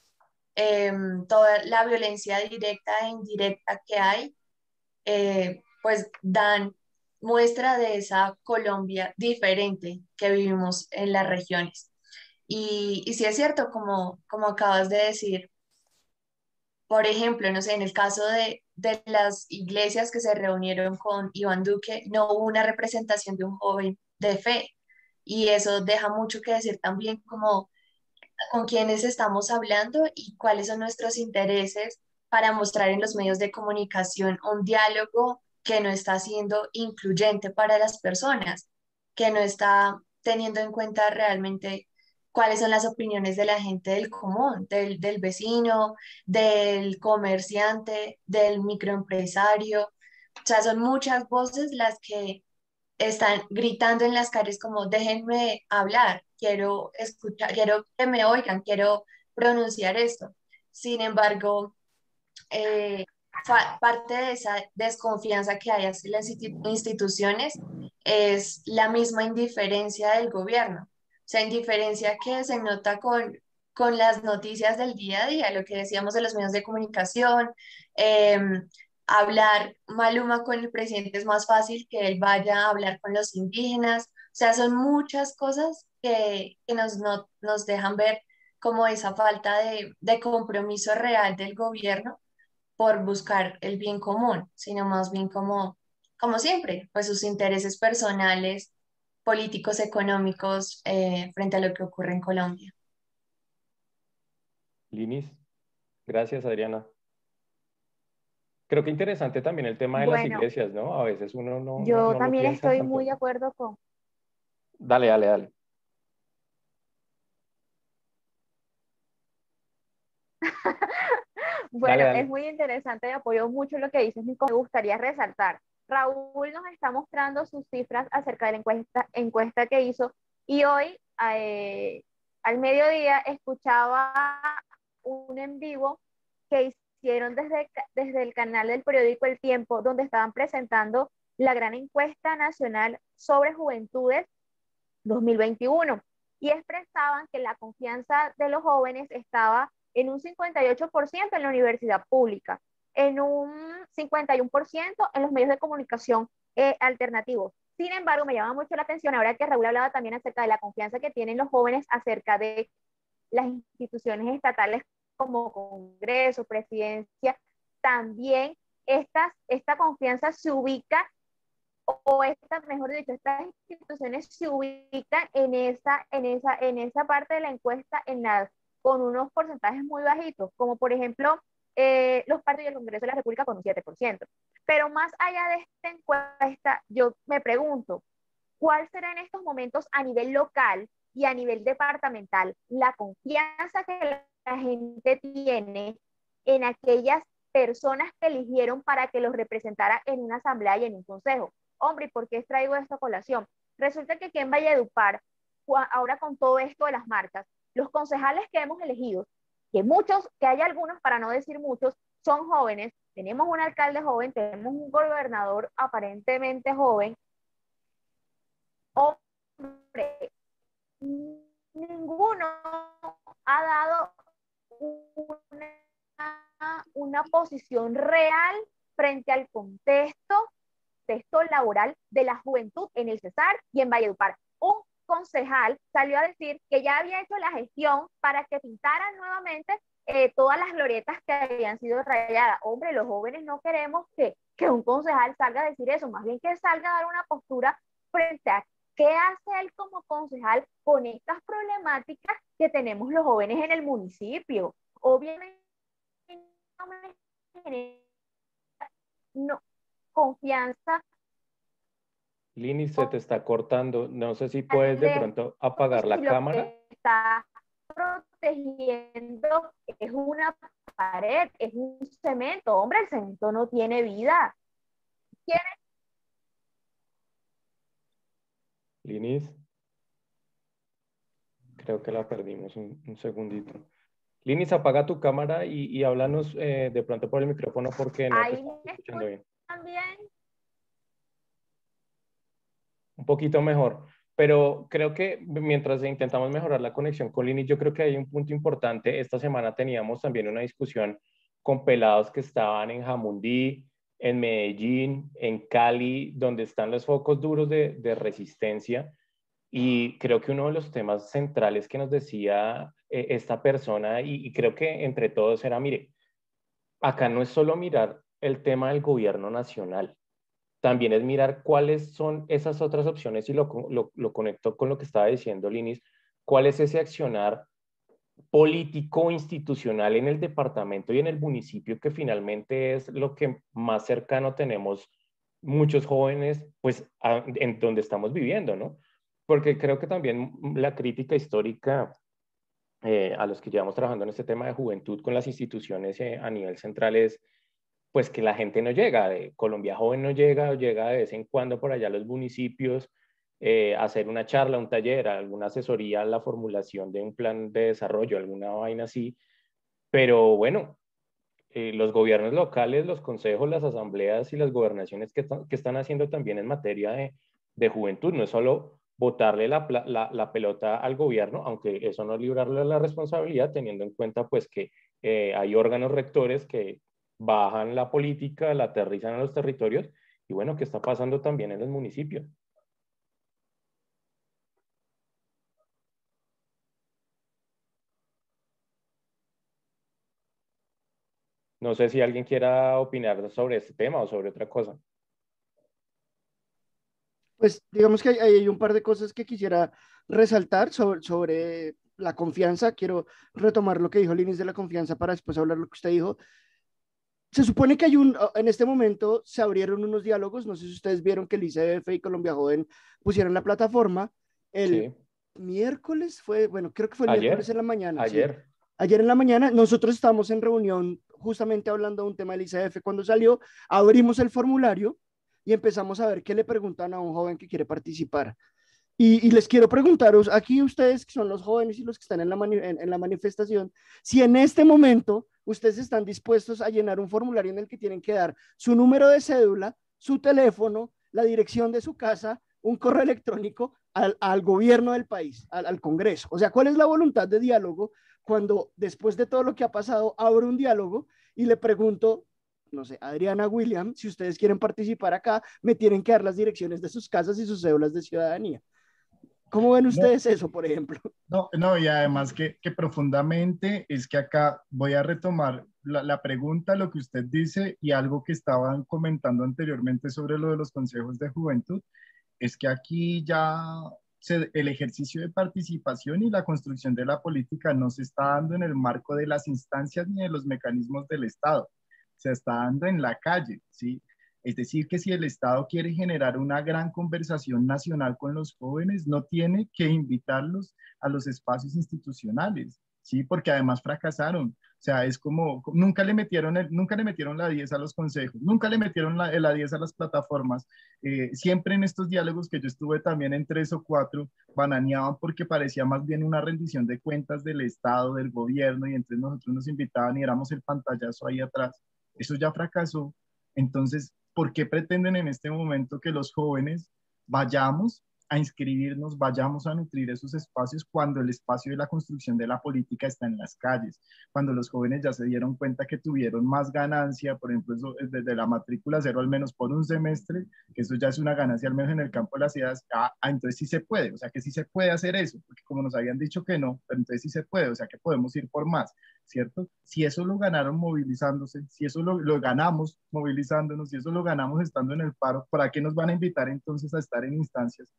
Toda la violencia directa e indirecta que hay, pues dan muestra de esa Colombia diferente que vivimos en las regiones. Y sí es cierto, como acabas de decir, por ejemplo, no sé, en el caso de las iglesias que se reunieron con Iván Duque, no hubo una representación de un joven de fe. Y eso deja mucho que decir también como con quiénes estamos hablando y cuáles son nuestros intereses para mostrar en los medios de comunicación un diálogo que no está siendo incluyente para las personas, que no está teniendo en cuenta realmente cuáles son las opiniones de la gente del común, del vecino, del comerciante, del microempresario. O sea, son muchas voces las que están gritando en las calles como déjenme hablar, quiero escuchar, quiero que me oigan, quiero pronunciar esto. Sin embargo, eh, parte de esa desconfianza que hay hacia las instituciones es la misma indiferencia del gobierno. O sea, indiferencia que se nota con las noticias del día a día, lo que decíamos de los medios de comunicación, hablar Maluma con el presidente es más fácil que él vaya a hablar con los indígenas. O sea, son muchas cosas que nos dejan ver como esa falta de compromiso real del gobierno por buscar el bien común, sino más bien como siempre, pues sus intereses personales, políticos, económicos, frente a lo que ocurre en Colombia. Linis, gracias Adriana. Creo que interesante también el tema de las Bueno, iglesias, ¿no? A veces uno yo no lo también piensa estoy muy tanto. de acuerdo con... Dale, dale, dale. Dale, Bueno, es dale. muy interesante y apoyo mucho lo que dices, Nico. Me gustaría resaltar. Raúl nos está mostrando sus cifras acerca de la encuesta que hizo y hoy al mediodía escuchaba un en vivo que hicieron desde el canal del periódico El Tiempo, donde estaban presentando la gran encuesta nacional sobre juventudes 2021 y expresaban que la confianza de los jóvenes estaba en un 58% en la universidad pública, en un 51% en los medios de comunicación alternativos. Sin embargo, me llama mucho la atención ahora que Raúl hablaba también acerca de la confianza que tienen los jóvenes acerca de las instituciones estatales como Congreso, Presidencia, también esta confianza se ubica o estas, mejor dicho, estas instituciones se ubican en esa parte de la encuesta con unos porcentajes muy bajitos, como por ejemplo los partidos del Congreso de la República con un 7%. Pero más allá de esta encuesta, yo me pregunto, ¿cuál será en estos momentos a nivel local y a nivel departamental la confianza que la gente tiene en aquellas personas que eligieron para que los representara en una asamblea y en un consejo? Hombre, ¿y por qué traigo esta colación? Resulta que aquí en Valledupar, ahora con todo esto de las marcas, los concejales que hemos elegido, que hay algunos, para no decir muchos, son jóvenes, tenemos un alcalde joven, tenemos un gobernador aparentemente joven, hombre, ninguno ha dado una posición real frente al contexto laboral de la juventud en el Cesar y en Valledupar. Un concejal salió a decir que ya había hecho la gestión para que pintaran nuevamente todas las glorietas que habían sido rayadas. Hombre, los jóvenes no queremos que un concejal salga a decir eso, más bien que salga a dar una postura frente a ¿qué hace él como concejal con estas problemáticas que tenemos los jóvenes en el municipio? Obviamente no me genera confianza. Lini, se te está cortando. No sé si puedes de pronto apagar la cámara. Lo que está protegiendo es una pared, es un cemento. Hombre, el cemento no tiene vida. Linis, creo que la perdimos un segundito. Linis, apaga tu cámara y háblanos de pronto por el micrófono porque no te estamos escuchando bien. También. Un poquito mejor, pero creo que mientras intentamos mejorar la conexión con Linis, yo creo que hay un punto importante. Esta semana teníamos también una discusión con pelados que estaban en Jamundí, en Medellín, en Cali, donde están los focos duros de resistencia. Y creo que uno de los temas centrales que nos decía esta persona, y creo que entre todos era, mire, acá no es solo mirar el tema del gobierno nacional, también es mirar cuáles son esas otras opciones y lo conecto con lo que estaba diciendo Linis, cuál es ese accionar político institucional en el departamento y en el municipio que finalmente es lo que más cercano tenemos muchos jóvenes, pues en donde estamos viviendo, ¿no? Porque creo que también la crítica histórica a los que llevamos trabajando en este tema de juventud con las instituciones a nivel central es pues que la gente no llega, Colombia Joven no llega, o llega de vez en cuando por allá a los municipios a hacer una charla, un taller, alguna asesoría, la formulación de un plan de desarrollo, alguna vaina así, pero bueno, los gobiernos locales, los consejos, las asambleas y las gobernaciones que están haciendo también en materia de juventud, no es solo botarle la pelota al gobierno, aunque eso no librarle de la responsabilidad, teniendo en cuenta pues que hay órganos rectores que bajan la política, la aterrizan a los territorios y bueno, ¿qué está pasando también en los municipios? No sé si alguien quiera opinar sobre este tema o sobre otra cosa. Pues digamos que hay un par de cosas que quisiera resaltar sobre la confianza. Quiero retomar lo que dijo Linis de la confianza para después hablar lo que usted dijo. Se supone que en este momento se abrieron unos diálogos, no sé si ustedes vieron que el ICF y Colombia Joven pusieron la plataforma el Sí. miércoles, bueno, creo que fue el Ayer, miércoles en la mañana. ayer. Sí. Ayer en la mañana nosotros estábamos en reunión justamente hablando de un tema del ICF cuando salió, abrimos el formulario y empezamos a ver qué le preguntan a un joven que quiere participar. Y les quiero preguntaros, aquí ustedes que son los jóvenes y los que están en la manifestación, si en este momento ustedes están dispuestos a llenar un formulario en el que tienen que dar su número de cédula, su teléfono, la dirección de su casa, un correo electrónico al gobierno del país, al Congreso. O sea, ¿cuál es la voluntad de diálogo cuando después de todo lo que ha pasado abro un diálogo y le pregunto, no sé, Adriana, William, si ustedes quieren participar acá, me tienen que dar las direcciones de sus casas y sus cédulas de ciudadanía? ¿Cómo ven ustedes eso, por ejemplo? No, y además que profundamente es que acá voy a retomar la pregunta, lo que usted dice y algo que estaban comentando anteriormente sobre lo de los consejos de juventud, es que aquí ya el ejercicio de participación y la construcción de la política no se está dando en el marco de las instancias ni de los mecanismos del Estado, se está dando en la calle, ¿sí? Es decir, que si el Estado quiere generar una gran conversación nacional con los jóvenes, no tiene que invitarlos a los espacios institucionales, ¿sí? Porque además fracasaron. O sea, es como, nunca le metieron la 10 a los consejos, nunca le metieron la 10 a las plataformas. Siempre en estos diálogos que yo estuve también en 3 o 4, bananeaban porque parecía más bien una rendición de cuentas del Estado, del gobierno, y entonces nosotros nos invitaban y éramos el pantallazo ahí atrás. Eso ya fracasó. Entonces, ¿por qué pretenden en este momento que los jóvenes vayamos a inscribirnos, vayamos a nutrir esos espacios cuando el espacio de la construcción de la política está en las calles? Cuando los jóvenes ya se dieron cuenta que tuvieron más ganancia, por ejemplo, eso, desde la matrícula cero al menos por un semestre, que eso ya es una ganancia al menos en el campo de las ideas, entonces sí se puede, o sea que sí se puede hacer eso, porque como nos habían dicho que no, pero entonces sí se puede, o sea que podemos ir por más, ¿cierto? Si eso lo ganaron movilizándose, si eso lo ganamos movilizándonos, si eso lo ganamos estando en el paro, ¿para qué nos van a invitar entonces a estar en instancias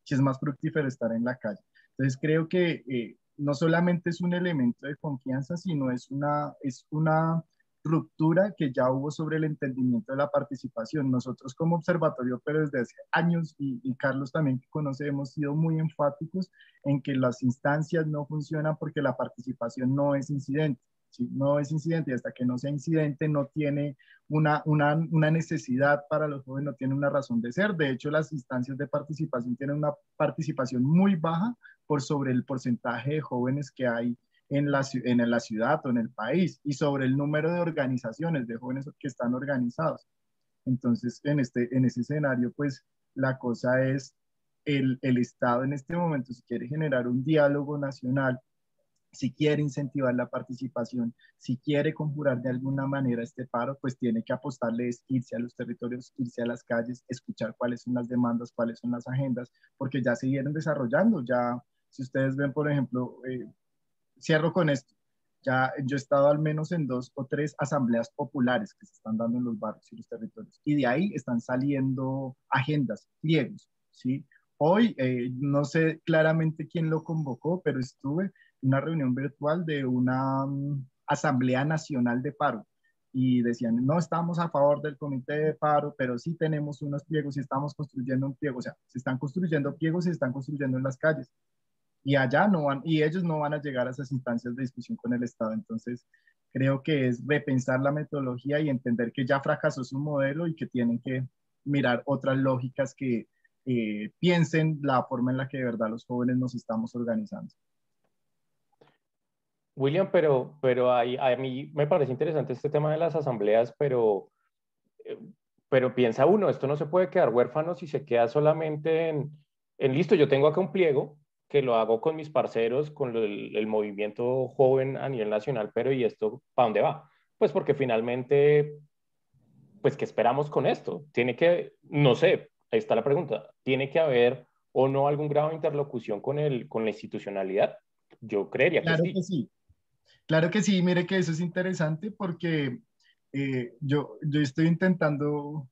si es más fructífero estar en la calle. Entonces creo que no solamente es un elemento de confianza, sino es una ruptura que ya hubo sobre el entendimiento de la participación. Nosotros como observatorio, pero desde hace años, y Carlos también que conoce, hemos sido muy enfáticos en que las instancias no funcionan porque la participación no es incidente. ¿Sí? No es incidente, y hasta que no sea incidente no tiene una necesidad para los jóvenes, no tiene una razón de ser. De hecho, las instancias de participación tienen una participación muy baja por sobre el porcentaje de jóvenes que hay en la ciudad o en el país, y sobre el número de organizaciones de jóvenes que están organizados. Entonces, en ese escenario, pues la cosa es el Estado en este momento, si quiere generar un diálogo nacional, si quiere incentivar la participación, si quiere conjurar de alguna manera este paro, pues tiene que apostarle, irse a los territorios, irse a las calles, escuchar cuáles son las demandas, cuáles son las agendas, porque ya se vienen desarrollando. Ya, si ustedes ven, por ejemplo, cierro con esto. Ya yo he estado al menos en 2 o 3 asambleas populares que se están dando en los barrios y los territorios. Y de ahí están saliendo agendas, pliegos, ¿sí? Hoy, no sé claramente quién lo convocó, pero estuve en una reunión virtual de una Asamblea Nacional de Paro. Y decían, no estamos a favor del comité de paro, pero sí tenemos unos pliegos y estamos construyendo un pliego. O sea, se están construyendo pliegos y se están construyendo en las calles, y allá no van, y ellos no van a llegar a esas instancias de discusión con el Estado. Entonces, creo que es repensar la metodología y entender que ya fracasó su modelo y que tienen que mirar otras lógicas que piensen la forma en la que de verdad los jóvenes nos estamos organizando. William, pero a mí me parece interesante este tema de las asambleas, pero piensa uno, esto no se puede quedar huérfano si se queda solamente en listo, yo tengo acá un pliego que lo hago con mis parceros, con el movimiento joven a nivel nacional, pero ¿y esto para dónde va? Pues porque finalmente, pues ¿qué esperamos con esto? Tiene que, no sé, ahí está la pregunta, ¿tiene que haber o no algún grado de interlocución con la institucionalidad? Yo creería que Claro sí. que sí, claro que sí. Mire que eso es interesante porque yo estoy intentando.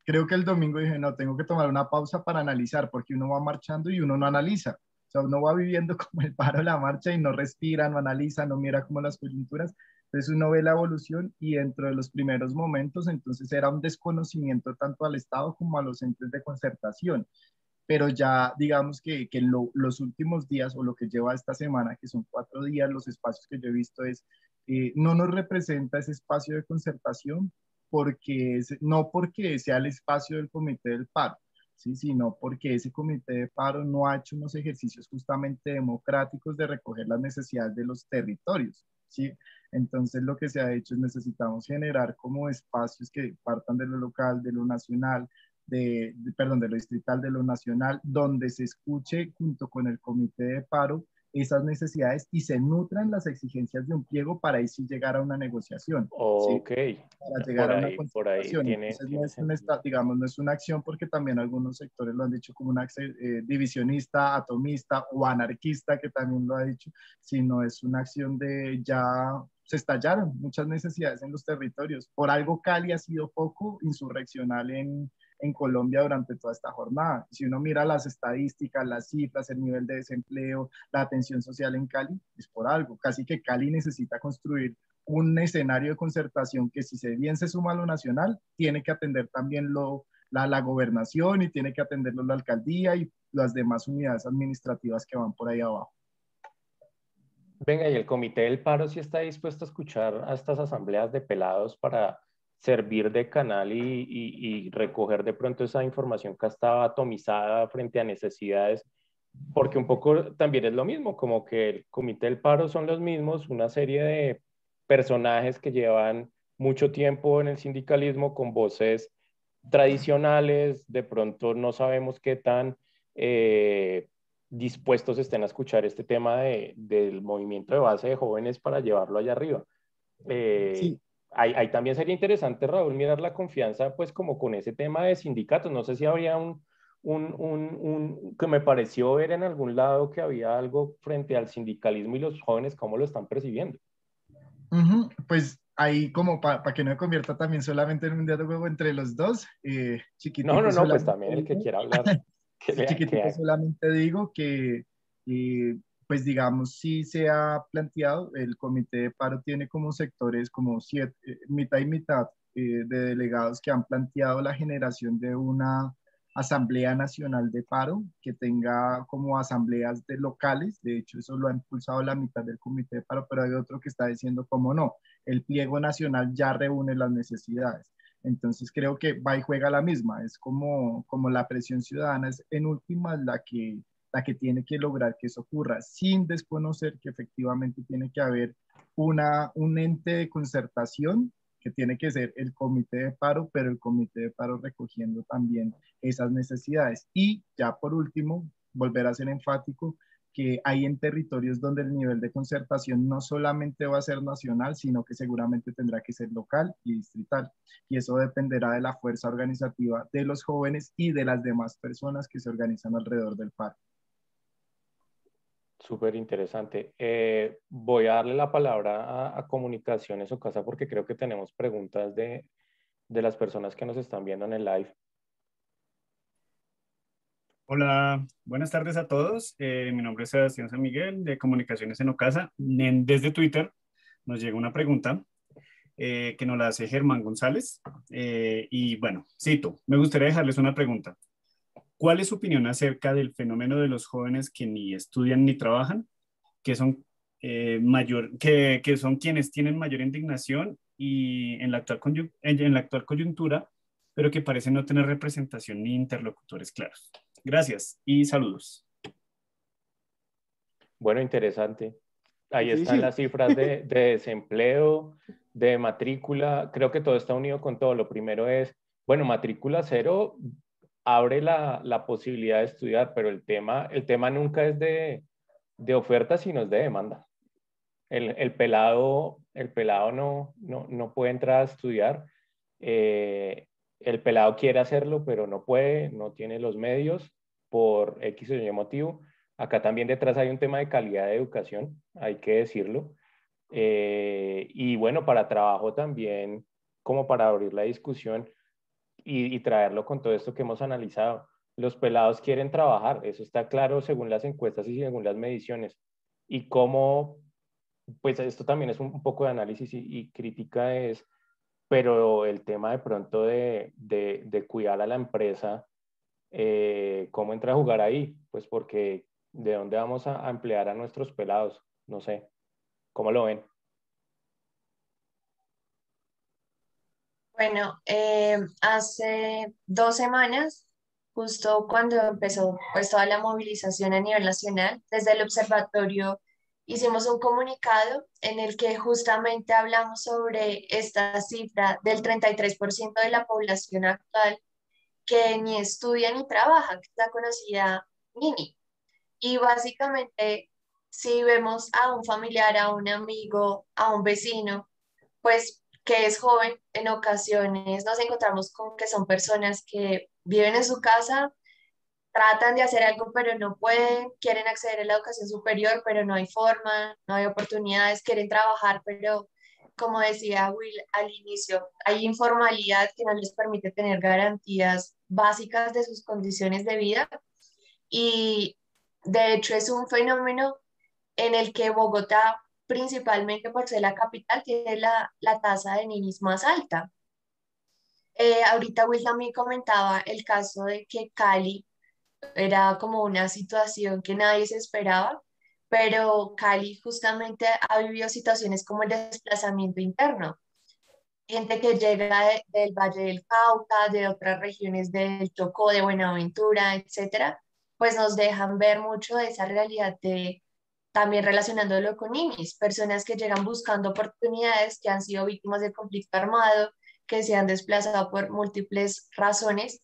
Creo que el domingo dije, no, tengo que tomar una pausa para analizar, porque uno va marchando y uno no analiza. O sea, uno va viviendo como el paro de la marcha y no respira, no analiza, no mira como las coyunturas. Entonces uno ve la evolución, y dentro de los primeros momentos, entonces era un desconocimiento tanto al Estado como a los entes de concertación. Pero ya digamos que en los últimos días, o lo que lleva esta semana, que son 4 días, los espacios que yo he visto no nos representa ese espacio de concertación, no porque sea el espacio del comité del paro, ¿sí? Sino porque ese comité de paro no ha hecho unos ejercicios justamente democráticos de recoger las necesidades de los territorios, ¿sí? Entonces lo que se ha hecho es necesitamos generar como espacios que partan de lo local, de lo nacional, perdón, de lo distrital, de lo nacional, donde se escuche junto con el comité de paro esas necesidades y se nutran las exigencias de un pliego para ahí sí llegar a una negociación, ¿sí? Ok, Para llegar a una por ahí concertación. tiene Entonces no es sentido. digamos, no es una acción, porque también algunos sectores lo han dicho como una divisionista, atomista o anarquista, que también lo ha dicho, sino es una acción de ya se estallaron muchas necesidades en los territorios. Por algo Cali ha sido poco insurreccional en Colombia durante toda esta jornada. Si uno mira las estadísticas, las cifras, el nivel de desempleo, la atención social en Cali, es por algo. Casi que Cali necesita construir un escenario de concertación que, si bien se suma a lo nacional, tiene que atender también la gobernación, y tiene que atenderlo la alcaldía y las demás unidades administrativas que van por ahí abajo. Venga, ¿y el comité del paro sí está dispuesto a escuchar a estas asambleas de pelados para servir de canal y recoger de pronto esa información que estaba atomizada frente a necesidades? Porque un poco también es lo mismo, como que el comité del paro son los mismos, una serie de personajes que llevan mucho tiempo en el sindicalismo con voces tradicionales, de pronto no sabemos qué tan dispuestos estén a escuchar este tema del movimiento de base de jóvenes para llevarlo allá arriba. Sí. Ahí también sería interesante, Raúl, mirar la confianza, pues como con ese tema de sindicatos. No sé si habría que me pareció ver en algún lado que había algo frente al sindicalismo y los jóvenes, cómo lo están percibiendo. Pues ahí, como para que no me convierta también solamente en un diálogo entre los dos, No, chiquitico no, no, pues solamente también el que digo, quiera hablar. Chiquitico, haga. solamente digo que, pues digamos, sí se ha planteado, el comité de paro tiene como sectores, como siete, mitad y mitad de delegados que han planteado la generación de una Asamblea Nacional de Paro que tenga como asambleas de locales. De hecho, eso lo ha impulsado la mitad del comité de paro, pero hay otro que está diciendo como no, el pliego nacional ya reúne las necesidades. Entonces creo que va y juega la misma, es como la presión ciudadana es en última la que tiene que lograr que eso ocurra, sin desconocer que efectivamente tiene que haber un ente de concertación que tiene que ser el comité de paro, pero el comité de paro recogiendo también esas necesidades. Y ya por último, volver a ser enfático, que hay en territorios donde el nivel de concertación no solamente va a ser nacional, sino que seguramente tendrá que ser local y distrital. Y eso dependerá de la fuerza organizativa de los jóvenes y de las demás personas que se organizan alrededor del paro. Súper interesante. Voy a darle la palabra a Comunicaciones o Casa porque creo que tenemos preguntas de las personas que nos están viendo en el live. Hola, buenas tardes a todos. Mi nombre es Sebastián San Miguel de Comunicaciones en Ocasa. Desde Twitter nos llega una pregunta que nos la hace Germán González. Y bueno, cito, me gustaría dejarles una pregunta. ¿Cuál es su opinión acerca del fenómeno de los jóvenes que ni estudian ni trabajan, que son, que son quienes tienen mayor indignación y en la en la actual coyuntura, pero que parecen no tener representación ni interlocutores claros? Gracias y saludos. Bueno, interesante. Ahí están Difícil. las cifras de desempleo, de matrícula. Creo que todo está unido con todo. Lo primero es, bueno, matrícula cero abre la posibilidad de estudiar, pero el tema nunca es de oferta, sino es de demanda. El pelado no puede entrar a estudiar. El pelado quiere hacerlo, pero no puede, no tiene los medios por X o Y motivo. Acá también detrás hay un tema de calidad de educación, hay que decirlo. Y bueno, para trabajo también, como para abrir la discusión y traerlo con todo esto que hemos analizado. Los pelados quieren trabajar, eso está claro según las encuestas y según las mediciones. Y cómo, pues esto también es un poco de análisis y crítica es, pero el tema de pronto de cuidar a la empresa, ¿cómo entra a jugar ahí? Pues porque ¿de dónde vamos a emplear a nuestros pelados? No sé, ¿cómo lo ven? Bueno, hace 2 semanas, justo cuando empezó pues toda la movilización a nivel nacional, desde el observatorio hicimos un comunicado en el que justamente hablamos sobre esta cifra del 33% de la población actual que ni estudia ni trabaja, que es la conocida NINI. Y básicamente, si vemos a un familiar, a un amigo, a un vecino, pues que es joven, en ocasiones nos encontramos con que son personas que viven en su casa, tratan de hacer algo, pero no pueden, quieren acceder a la educación superior, pero no hay forma, no hay oportunidades, quieren trabajar, pero como decía Will al inicio, hay informalidad que no les permite tener garantías básicas de sus condiciones de vida y de hecho es un fenómeno en el que Bogotá, principalmente por ser la capital, tiene la tasa de ninis más alta. Ahorita Will también comentaba el caso de que Cali era como una situación que nadie se esperaba, pero Cali justamente ha vivido situaciones como el desplazamiento interno. Gente que llega del Valle del Cauca, de otras regiones del Chocó, de Buenaventura, etcétera, pues nos dejan ver mucho de esa realidad de también relacionándolo con niños, personas que llegan buscando oportunidades, que han sido víctimas de conflicto armado, que se han desplazado por múltiples razones.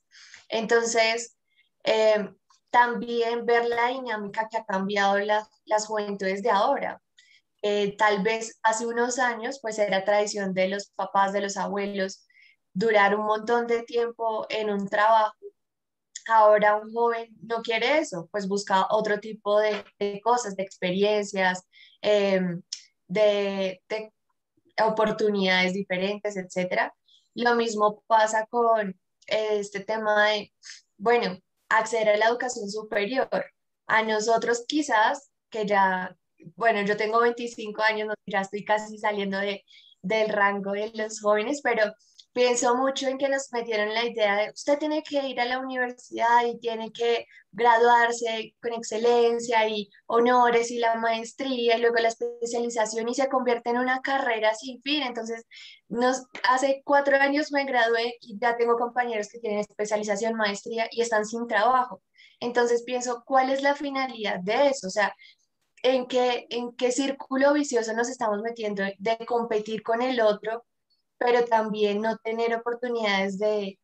Entonces, eh, también ver la dinámica que ha cambiado las juventudes de ahora. Tal vez hace unos años, pues era tradición de los papás, de los abuelos, durar un montón de tiempo en un trabajo. Ahora un joven no quiere eso, pues busca otro tipo de cosas, de experiencias, eh, de oportunidades diferentes, etcétera. Lo mismo pasa con este tema de, bueno, acceder a la educación superior. A nosotros quizás, que ya, bueno, yo tengo 25 años, no, ya estoy casi saliendo del rango de los jóvenes, pero pienso mucho en que nos metieron la idea de usted tiene que ir a la universidad y tiene que graduarse con excelencia y honores y la maestría y luego la especialización y se convierte en una carrera sin fin. Entonces, hace 4 años me gradué y ya tengo compañeros que tienen especialización, maestría y están sin trabajo. Entonces pienso, ¿cuál es la finalidad de eso? O sea, ¿en qué círculo vicioso nos estamos metiendo de competir con el otro, pero también no tener oportunidades de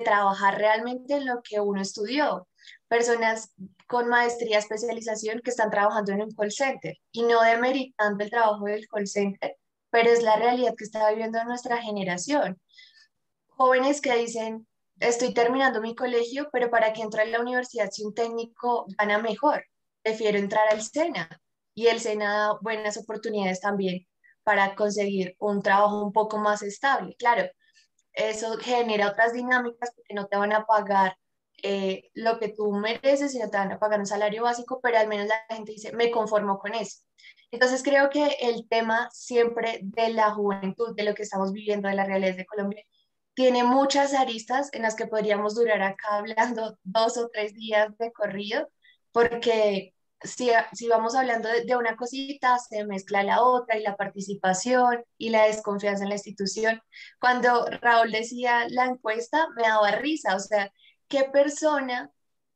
trabajar realmente en lo que uno estudió? Personas con maestría, especialización que están trabajando en un call center y no demeritando el trabajo del call center, pero es la realidad que está viviendo nuestra generación. Jóvenes que dicen, estoy terminando mi colegio, pero ¿para qué entrar a la universidad si un técnico gana mejor? Prefiero entrar al SENA. Y el SENA da buenas oportunidades también para conseguir un trabajo un poco más estable. Claro, eso genera otras dinámicas porque no te van a pagar lo que tú mereces, sino te van a pagar un salario básico, pero al menos la gente dice, me conformo con eso. Entonces creo que el tema siempre de la juventud, de lo que estamos viviendo, de la realidad de Colombia, tiene muchas aristas en las que podríamos durar acá hablando 2 o 3 días de corrido, porque si vamos hablando de una cosita, se mezcla la otra y la participación y la desconfianza en la institución. Cuando Raúl decía la encuesta, me daba risa, o sea, ¿qué persona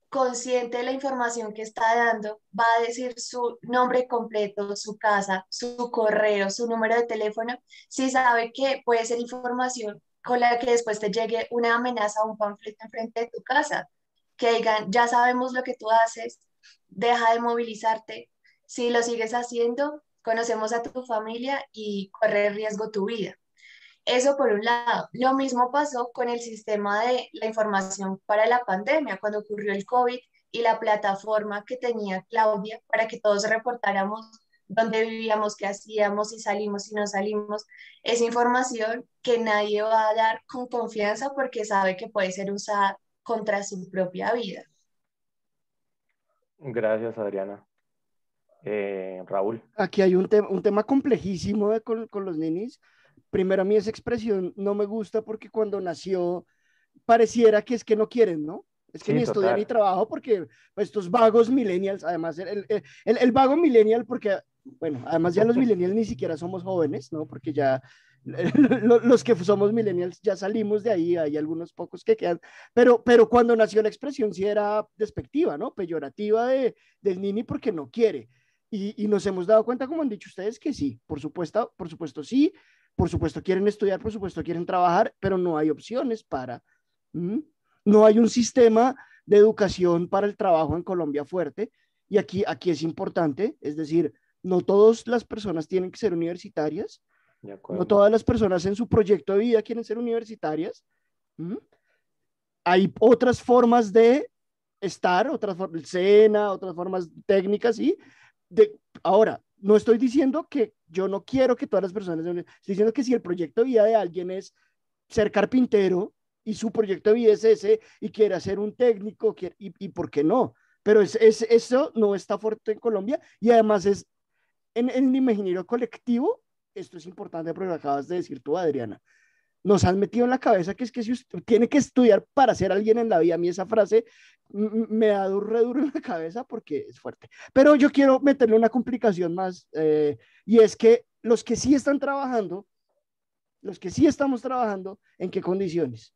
consciente de la información que está dando va a decir su nombre completo, su casa, su correo, su número de teléfono, si sabe que puede ser información con la que después te llegue una amenaza o un panfleto enfrente de tu casa? Que digan, ya sabemos lo que tú haces, deja de movilizarte, si lo sigues haciendo, conocemos a tu familia y corre riesgo tu vida. Eso por un lado. Lo mismo pasó con el sistema de la información para la pandemia, cuando ocurrió el COVID y la plataforma que tenía Claudia para que todos reportáramos dónde vivíamos, qué hacíamos, si salimos, si no salimos. Esa información que nadie va a dar con confianza porque sabe que puede ser usada contra su propia vida. Gracias, Adriana. Raúl. Aquí hay un tema complejísimo con los ninis. Primero, a mí esa expresión no me gusta porque cuando nació pareciera que es que no quieren, ¿no? Es que Sí, ni estudian ni total. trabajo porque pues, estos vagos millennials, además el vago millennial, porque, bueno, además ya los millennials ni siquiera somos jóvenes, ¿no? Porque ya los que somos millennials ya salimos de ahí, hay algunos pocos que quedan, pero cuando nació la expresión sí era despectiva, ¿no? Peyorativa del nini porque no quiere. Y nos hemos dado cuenta, como han dicho ustedes, que sí, por supuesto sí, por supuesto quieren estudiar, por supuesto quieren trabajar, pero no hay opciones para. No hay un sistema de educación para el trabajo en Colombia fuerte y aquí es importante, es decir, no todas las personas tienen que ser universitarias, De no acuerdo. todas las personas en su proyecto de vida quieren ser universitarias. ¿Mm? Hay otras formas de estar, otras formas, SENA, otras formas técnicas, ¿sí? Ahora, no estoy diciendo que yo no quiero que todas las personas, estoy diciendo que si el proyecto de vida de alguien es ser carpintero y su proyecto de vida es ese y quiere hacer un técnico, y por qué no, pero eso no está fuerte en Colombia y además es en el imaginario colectivo, esto es importante porque lo acabas de decir tú, Adriana, nos han metido en la cabeza que es que si usted tiene que estudiar para ser alguien en la vida. A mí esa frase me da re duro en la cabeza porque es fuerte. Pero yo quiero meterle una complicación más y es que los que sí están trabajando, los que sí estamos trabajando, ¿en qué condiciones?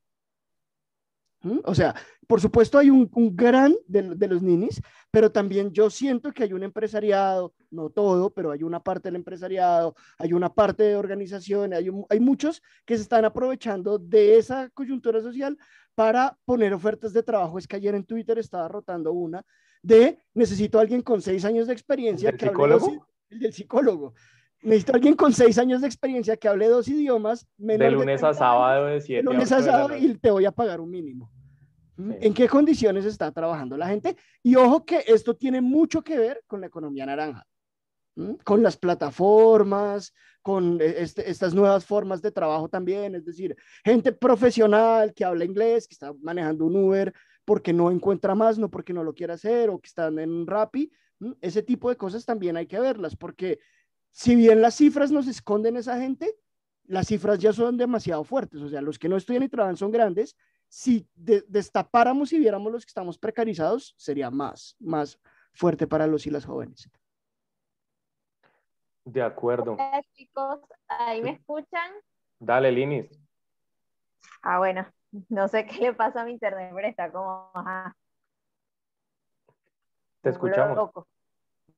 O sea, por supuesto hay un gran de los ninis, pero también yo siento que hay un empresariado, no todo, pero hay una parte del empresariado, hay una parte de organización, hay muchos que se están aprovechando de esa coyuntura social para poner ofertas de trabajo. Es que ayer en Twitter estaba rotando una de necesito a alguien con 6 años de experiencia ¿Del que hable dos, psicólogo? el del psicólogo. Necesito a alguien con 6 años de experiencia que hable 2 idiomas, De menor de lunes a 30 años, sábado de de 7 a lunes a 8 de la sábado y noche. te voy a pagar un mínimo. Sí. ¿En qué condiciones está trabajando la gente? Y ojo que esto tiene mucho que ver con la economía naranja, con las plataformas, con estas nuevas formas de trabajo también, es decir, gente profesional que habla inglés, que está manejando un Uber, porque no encuentra más, no porque no lo quiera hacer o que están en un Rappi. Ese tipo de cosas también hay que verlas, porque si bien las cifras nos esconden esa gente, las cifras ya son demasiado fuertes. O sea, los que no estudian y trabajan son grandes. Si destapáramos y viéramos los que estamos precarizados, sería más fuerte para los y las jóvenes. De acuerdo. Hola, chicos, ¿ahí me escuchan? Dale, Linis. Ah, bueno, no sé qué le pasa a mi internet, pero está como Te un escuchamos. loco.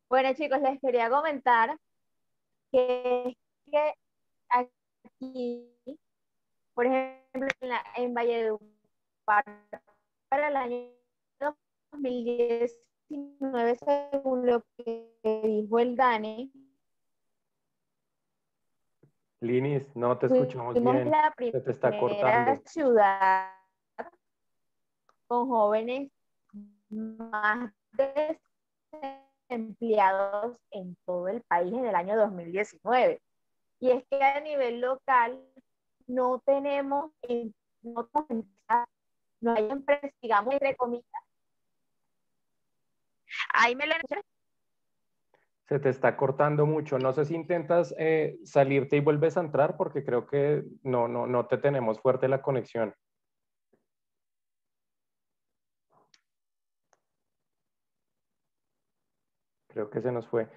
Bueno, chicos, les quería comentar que aquí, por ejemplo, en Valledupar, para el año 2019, según lo que dijo el DANE, Linis, no te escuchamos fuimos bien. la Se te está primera cortando. ciudad con jóvenes más desempleados en todo el país en el año 2019. Y es que a nivel local no tenemos, no hay empresas, digamos, entre comillas. Ahí me lo escuchas. Se te está cortando mucho. No sé si intentas salirte y vuelves a entrar porque creo que no te tenemos fuerte la conexión. Creo que se nos fue.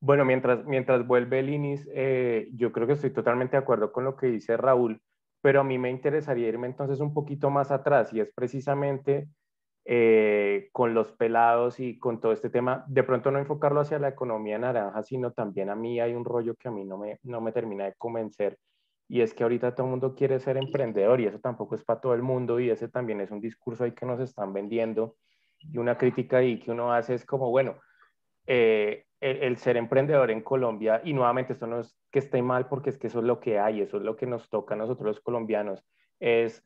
Bueno, mientras vuelve el Inis, yo creo que estoy totalmente de acuerdo con lo que dice Raúl, pero a mí me interesaría irme entonces un poquito más atrás y es precisamente con los pelados y con todo este tema, de pronto no enfocarlo hacia la economía naranja, sino también a mí hay un rollo que a mí no me termina de convencer y es que ahorita todo el mundo quiere ser emprendedor y eso tampoco es para todo el mundo y ese también es un discurso ahí que nos están vendiendo y una crítica ahí que uno hace es como, bueno, el ser emprendedor en Colombia, y nuevamente esto no es que esté mal porque es que eso es lo que hay, eso es lo que nos toca a nosotros los colombianos, es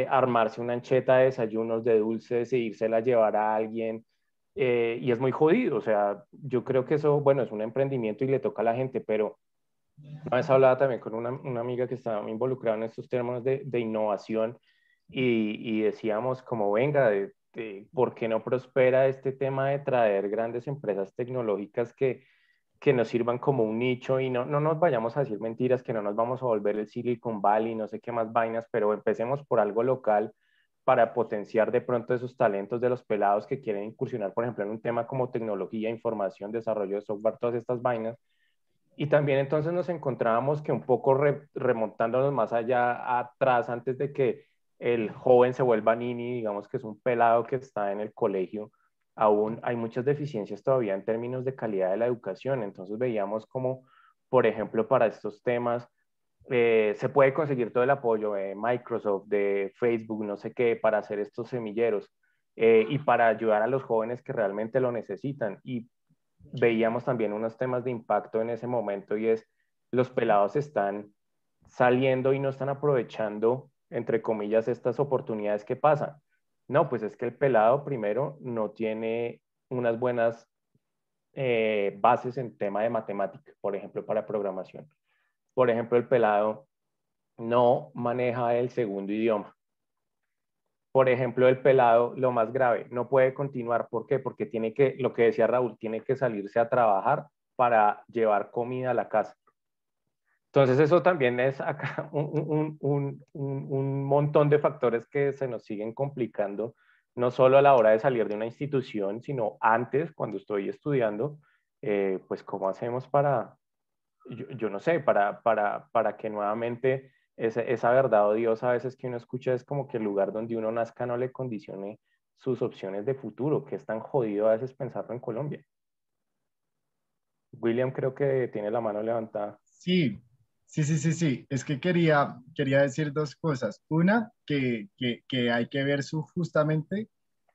armarse una ancheta de desayunos, de dulces e írsela a llevar a alguien, y es muy jodido, o sea, yo creo que eso, bueno, es un emprendimiento y le toca a la gente, pero una vez hablaba también con una amiga que estaba involucrada en estos términos de innovación y decíamos como, venga, ¿por qué no prospera este tema de traer grandes empresas tecnológicas que nos sirvan como un nicho y no nos vayamos a decir mentiras, que no nos vamos a volver el Silicon Valley, no sé qué más vainas, pero empecemos por algo local para potenciar de pronto esos talentos de los pelados que quieren incursionar, por ejemplo, en un tema como tecnología, información, desarrollo de software, todas estas vainas. Y también entonces nos encontrábamos que un poco remontándonos más allá atrás, antes de que el joven se vuelva nini, digamos que es un pelado que está en el colegio, aún hay muchas deficiencias todavía en términos de calidad de la educación. Entonces veíamos como, por ejemplo, para estos temas se puede conseguir todo el apoyo de Microsoft, de Facebook, no sé qué, para hacer estos semilleros y para ayudar a los jóvenes que realmente lo necesitan. Y veíamos también unos temas de impacto en ese momento y es los pelados están saliendo y no están aprovechando, entre comillas, estas oportunidades que pasan. No, pues es que el pelado primero no tiene unas buenas bases en tema de matemática, por ejemplo, para programación. Por ejemplo, el pelado no maneja el segundo idioma. Por ejemplo, el pelado, lo más grave, no puede continuar. ¿Por qué? Porque tiene que, lo que decía Raúl, tiene que salirse a trabajar para llevar comida a la casa. Entonces, eso también es acá un montón de factores que se nos siguen complicando, no solo a la hora de salir de una institución, sino antes, cuando estoy estudiando, pues cómo hacemos para, yo no sé, para que nuevamente esa verdad odiosa a veces que uno escucha es como que el lugar donde uno nazca no le condicione sus opciones de futuro, que es tan jodido a veces pensarlo en Colombia. William creo que tiene la mano levantada. Sí, sí. Es que quería decir dos cosas. Una, que hay que ver justamente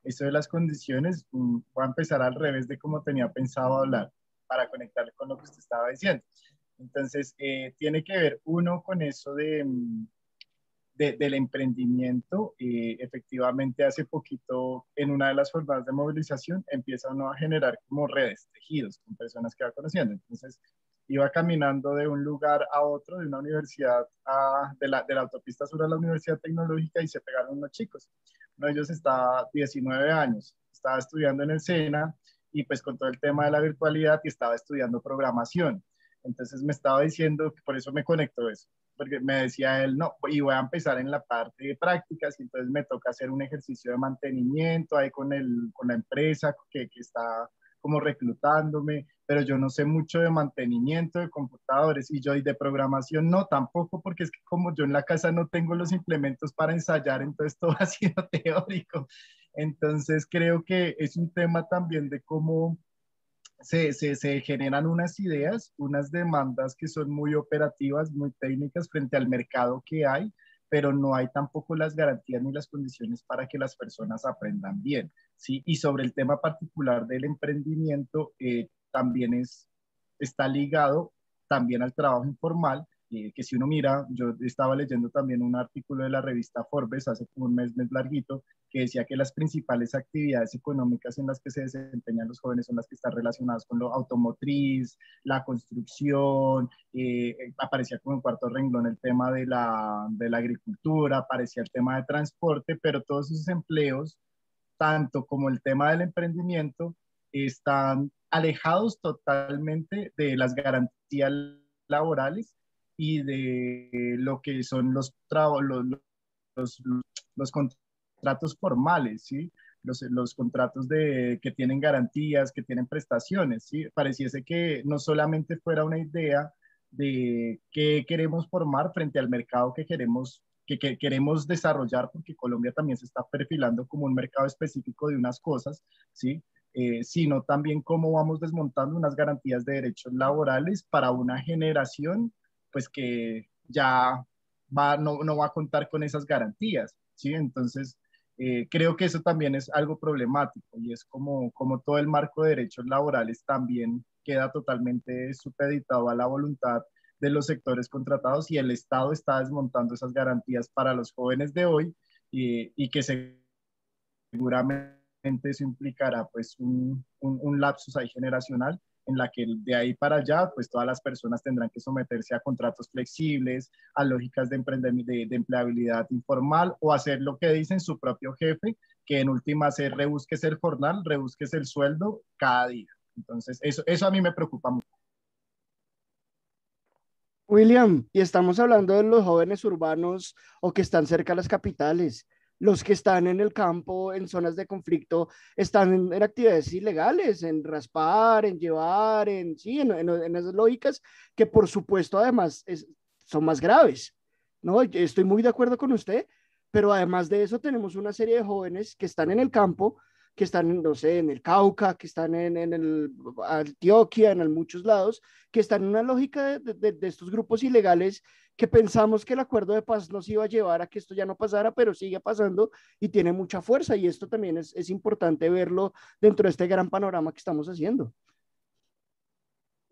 eso de las condiciones. Voy a empezar al revés de cómo tenía pensado hablar para conectar con lo que usted estaba diciendo. Entonces, tiene que ver uno con eso del emprendimiento. Efectivamente, hace poquito, en una de las jornadas de movilización, empieza uno a generar como redes, tejidos, con personas que va conociendo. Entonces, iba caminando de un lugar a otro, de una universidad, de la autopista sur a la Universidad Tecnológica, y se pegaron unos chicos. uno de ellos está 19 años, estaba estudiando en el SENA y pues con todo el tema de la virtualidad y estaba estudiando programación. Entonces me estaba diciendo, que por eso me conectó eso, porque me decía él, no, y voy a empezar en la parte de prácticas, y entonces me toca hacer un ejercicio de mantenimiento ahí con la empresa que está como reclutándome, pero yo no sé mucho de mantenimiento de computadores y yo y de programación no, tampoco, porque es que como yo en la casa no tengo los implementos para ensayar, entonces todo ha sido teórico. Entonces creo que es un tema también de cómo se generan unas ideas, unas demandas que son muy operativas, muy técnicas frente al mercado que hay, pero no hay tampoco las garantías ni las condiciones para que las personas aprendan bien, ¿sí? Y sobre el tema particular del emprendimiento, también está ligado también al trabajo informal, que si uno mira, yo estaba leyendo también un artículo de la revista Forbes hace como un mes larguito, que decía que las principales actividades económicas en las que se desempeñan los jóvenes son las que están relacionadas con lo automotriz, la construcción, aparecía como en cuarto renglón el tema de la agricultura, aparecía el tema de transporte, pero todos esos empleos, tanto como el tema del emprendimiento, están alejados totalmente de las garantías laborales y de lo que son los, los contratos formales, ¿sí? Los contratos que tienen garantías, que tienen prestaciones, ¿sí? Pareciese que no solamente fuera una idea de qué queremos formar frente al mercado que queremos desarrollar, porque Colombia también se está perfilando como un mercado específico de unas cosas, ¿sí? Sino también cómo vamos desmontando unas garantías de derechos laborales para una generación, pues que ya no va a contar con esas garantías, ¿sí? Entonces, creo que eso también es algo problemático y es como todo el marco de derechos laborales también queda totalmente supeditado a la voluntad de los sectores contratados y el Estado está desmontando esas garantías para los jóvenes de hoy y que seguramente eso implicará pues un lapsus ahí generacional en la que de ahí para allá, pues todas las personas tendrán que someterse a contratos flexibles, a lógicas de empleabilidad informal o hacer lo que dicen su propio jefe, que en última es rebúsquese el jornal, rebúsquese el sueldo cada día. Entonces, eso a mí me preocupa mucho. William, y estamos hablando de los jóvenes urbanos o que están cerca de las capitales. Los que están en el campo, en zonas de conflicto, están en actividades ilegales, en raspar, en llevar, sí, en esas lógicas que por supuesto además son más graves, ¿no? Estoy muy de acuerdo con usted, pero además de eso tenemos una serie de jóvenes que están en el campo, que están, no sé, en el Cauca, que están en el Antioquia, muchos lados, que están en una lógica de estos grupos ilegales que pensamos que el acuerdo de paz nos iba a llevar a que esto ya no pasara, pero sigue pasando y tiene mucha fuerza. Y esto también es importante verlo dentro de este gran panorama que estamos haciendo.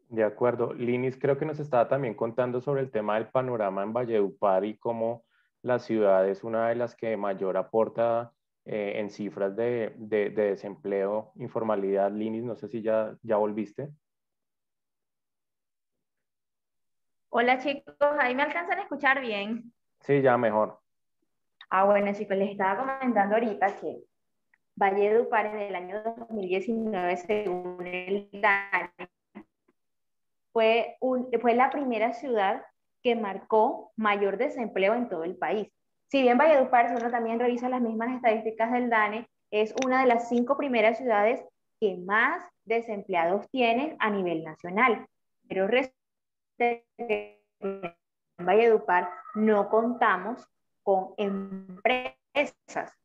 De acuerdo. Linis creo que nos estaba también contando sobre el tema del panorama en Valledupar y cómo la ciudad es una de las que mayor aporta en cifras de desempleo, informalidad. Linis, no sé si ya volviste. Hola chicos, ahí me alcanzan a escuchar bien. Sí, ya mejor. Bueno chicos, les estaba comentando ahorita que Valledupar en el año 2019, según el DANE, fue la primera ciudad que marcó mayor desempleo en todo el país. Si bien Valledupar, si uno también revisa las mismas estadísticas del DANE, es una de las 5 primeras ciudades que más desempleados tienen a nivel nacional. Pero resulta que en Valledupar no contamos con empresas.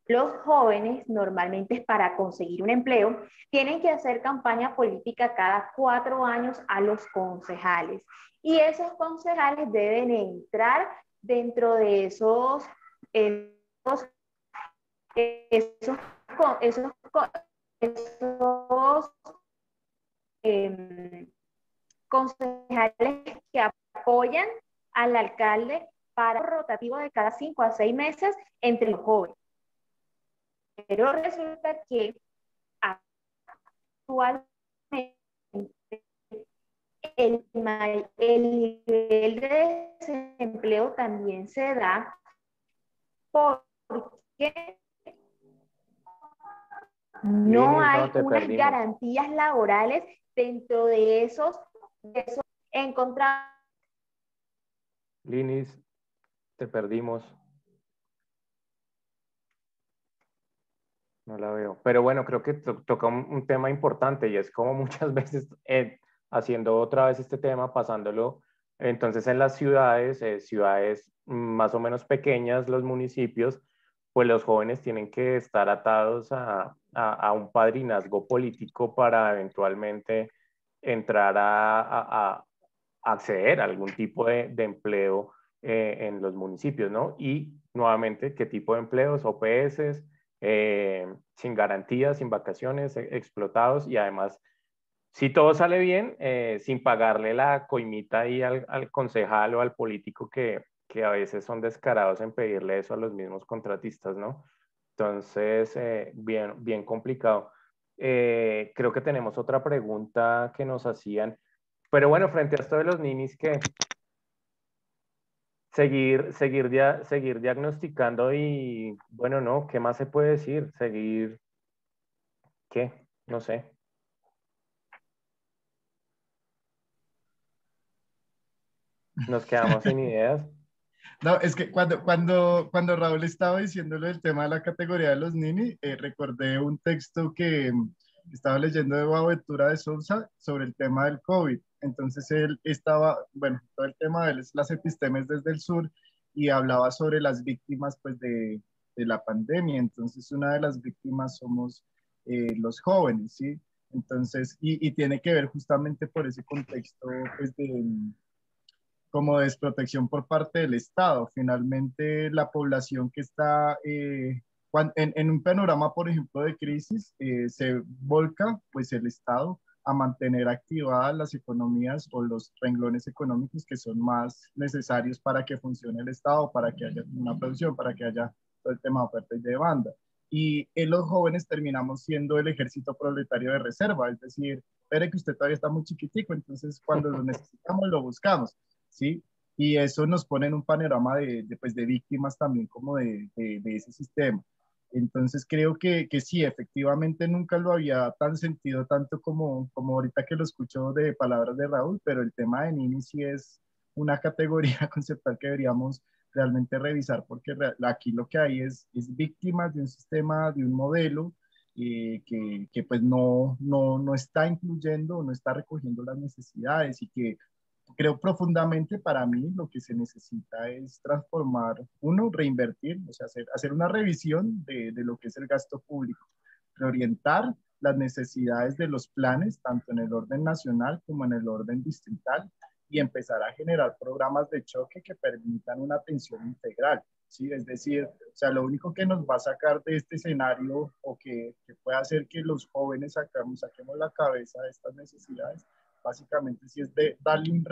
Los jóvenes normalmente para conseguir un empleo tienen que hacer campaña política cada 4 años a los concejales y esos concejales deben entrar dentro de esos concejales que apoyan al alcalde para un rotativo de cada 5 a 6 meses entre los jóvenes. Pero resulta que actualmente el nivel de desempleo también se da porque No Linis, hay no, te unas perdimos. garantías laborales dentro de esos encontrados. Linis, te perdimos. No la veo. Pero bueno, creo que toca un tema importante y es como muchas veces haciendo otra vez este tema, pasándolo. Entonces en las ciudades, ciudades más o menos pequeñas, los municipios, pues los jóvenes tienen que estar atados a un padrinazgo político para eventualmente entrar a acceder a algún tipo de empleo en los municipios, ¿no? Y nuevamente, ¿qué tipo de empleos? OPS, sin garantías, sin vacaciones, explotados y además, si todo sale bien, sin pagarle la coimita ahí al concejal o al político que a veces son descarados en pedirle eso a los mismos contratistas, ¿no? Entonces, bien complicado. Creo que tenemos otra pregunta que nos hacían, pero bueno, frente a esto de los ninis, que seguir diagnosticando y, bueno, no, ¿qué más se puede decir? Seguir, ¿qué? No sé. Nos quedamos sin ideas. No, es que cuando Raúl estaba diciéndolo del tema de la categoría de los nini, recordé un texto que estaba leyendo de Boaventura de Sousa sobre el tema del COVID. Entonces él estaba, bueno, todo el tema de él es las epistemes desde el sur y hablaba sobre las víctimas pues de la pandemia. Entonces una de las víctimas somos los jóvenes, ¿sí? Entonces, y tiene que ver justamente por ese contexto pues de como desprotección por parte del Estado. Finalmente, la población que está en un panorama, por ejemplo, de crisis, se volca pues el Estado a mantener activadas las economías o los renglones económicos que son más necesarios para que funcione el Estado, para que haya una producción, para que haya todo el tema de oferta y de demanda. Y en los jóvenes terminamos siendo el ejército proletario de reserva, es decir, espere que usted todavía está muy chiquitico, entonces cuando lo necesitamos lo buscamos. ¿Sí? Y eso nos pone en un panorama pues de víctimas también como de ese sistema. Entonces creo que sí, efectivamente nunca lo había tan sentido tanto como ahorita que lo escucho de palabras de Raúl, pero el tema de Nini sí es una categoría conceptual que deberíamos realmente revisar porque aquí lo que hay es víctimas de un sistema, de un modelo que pues no está incluyendo, no está recogiendo las necesidades y que creo profundamente para mí lo que se necesita es transformar, uno, reinvertir, o sea, hacer una revisión de lo que es el gasto público, reorientar las necesidades de los planes, tanto en el orden nacional como en el orden distrital, y empezar a generar programas de choque que permitan una atención integral. ¿Sí? Es decir, o sea, lo único que nos va a sacar de este escenario o que puede hacer que los jóvenes saquemos la cabeza de estas necesidades básicamente sí es de darle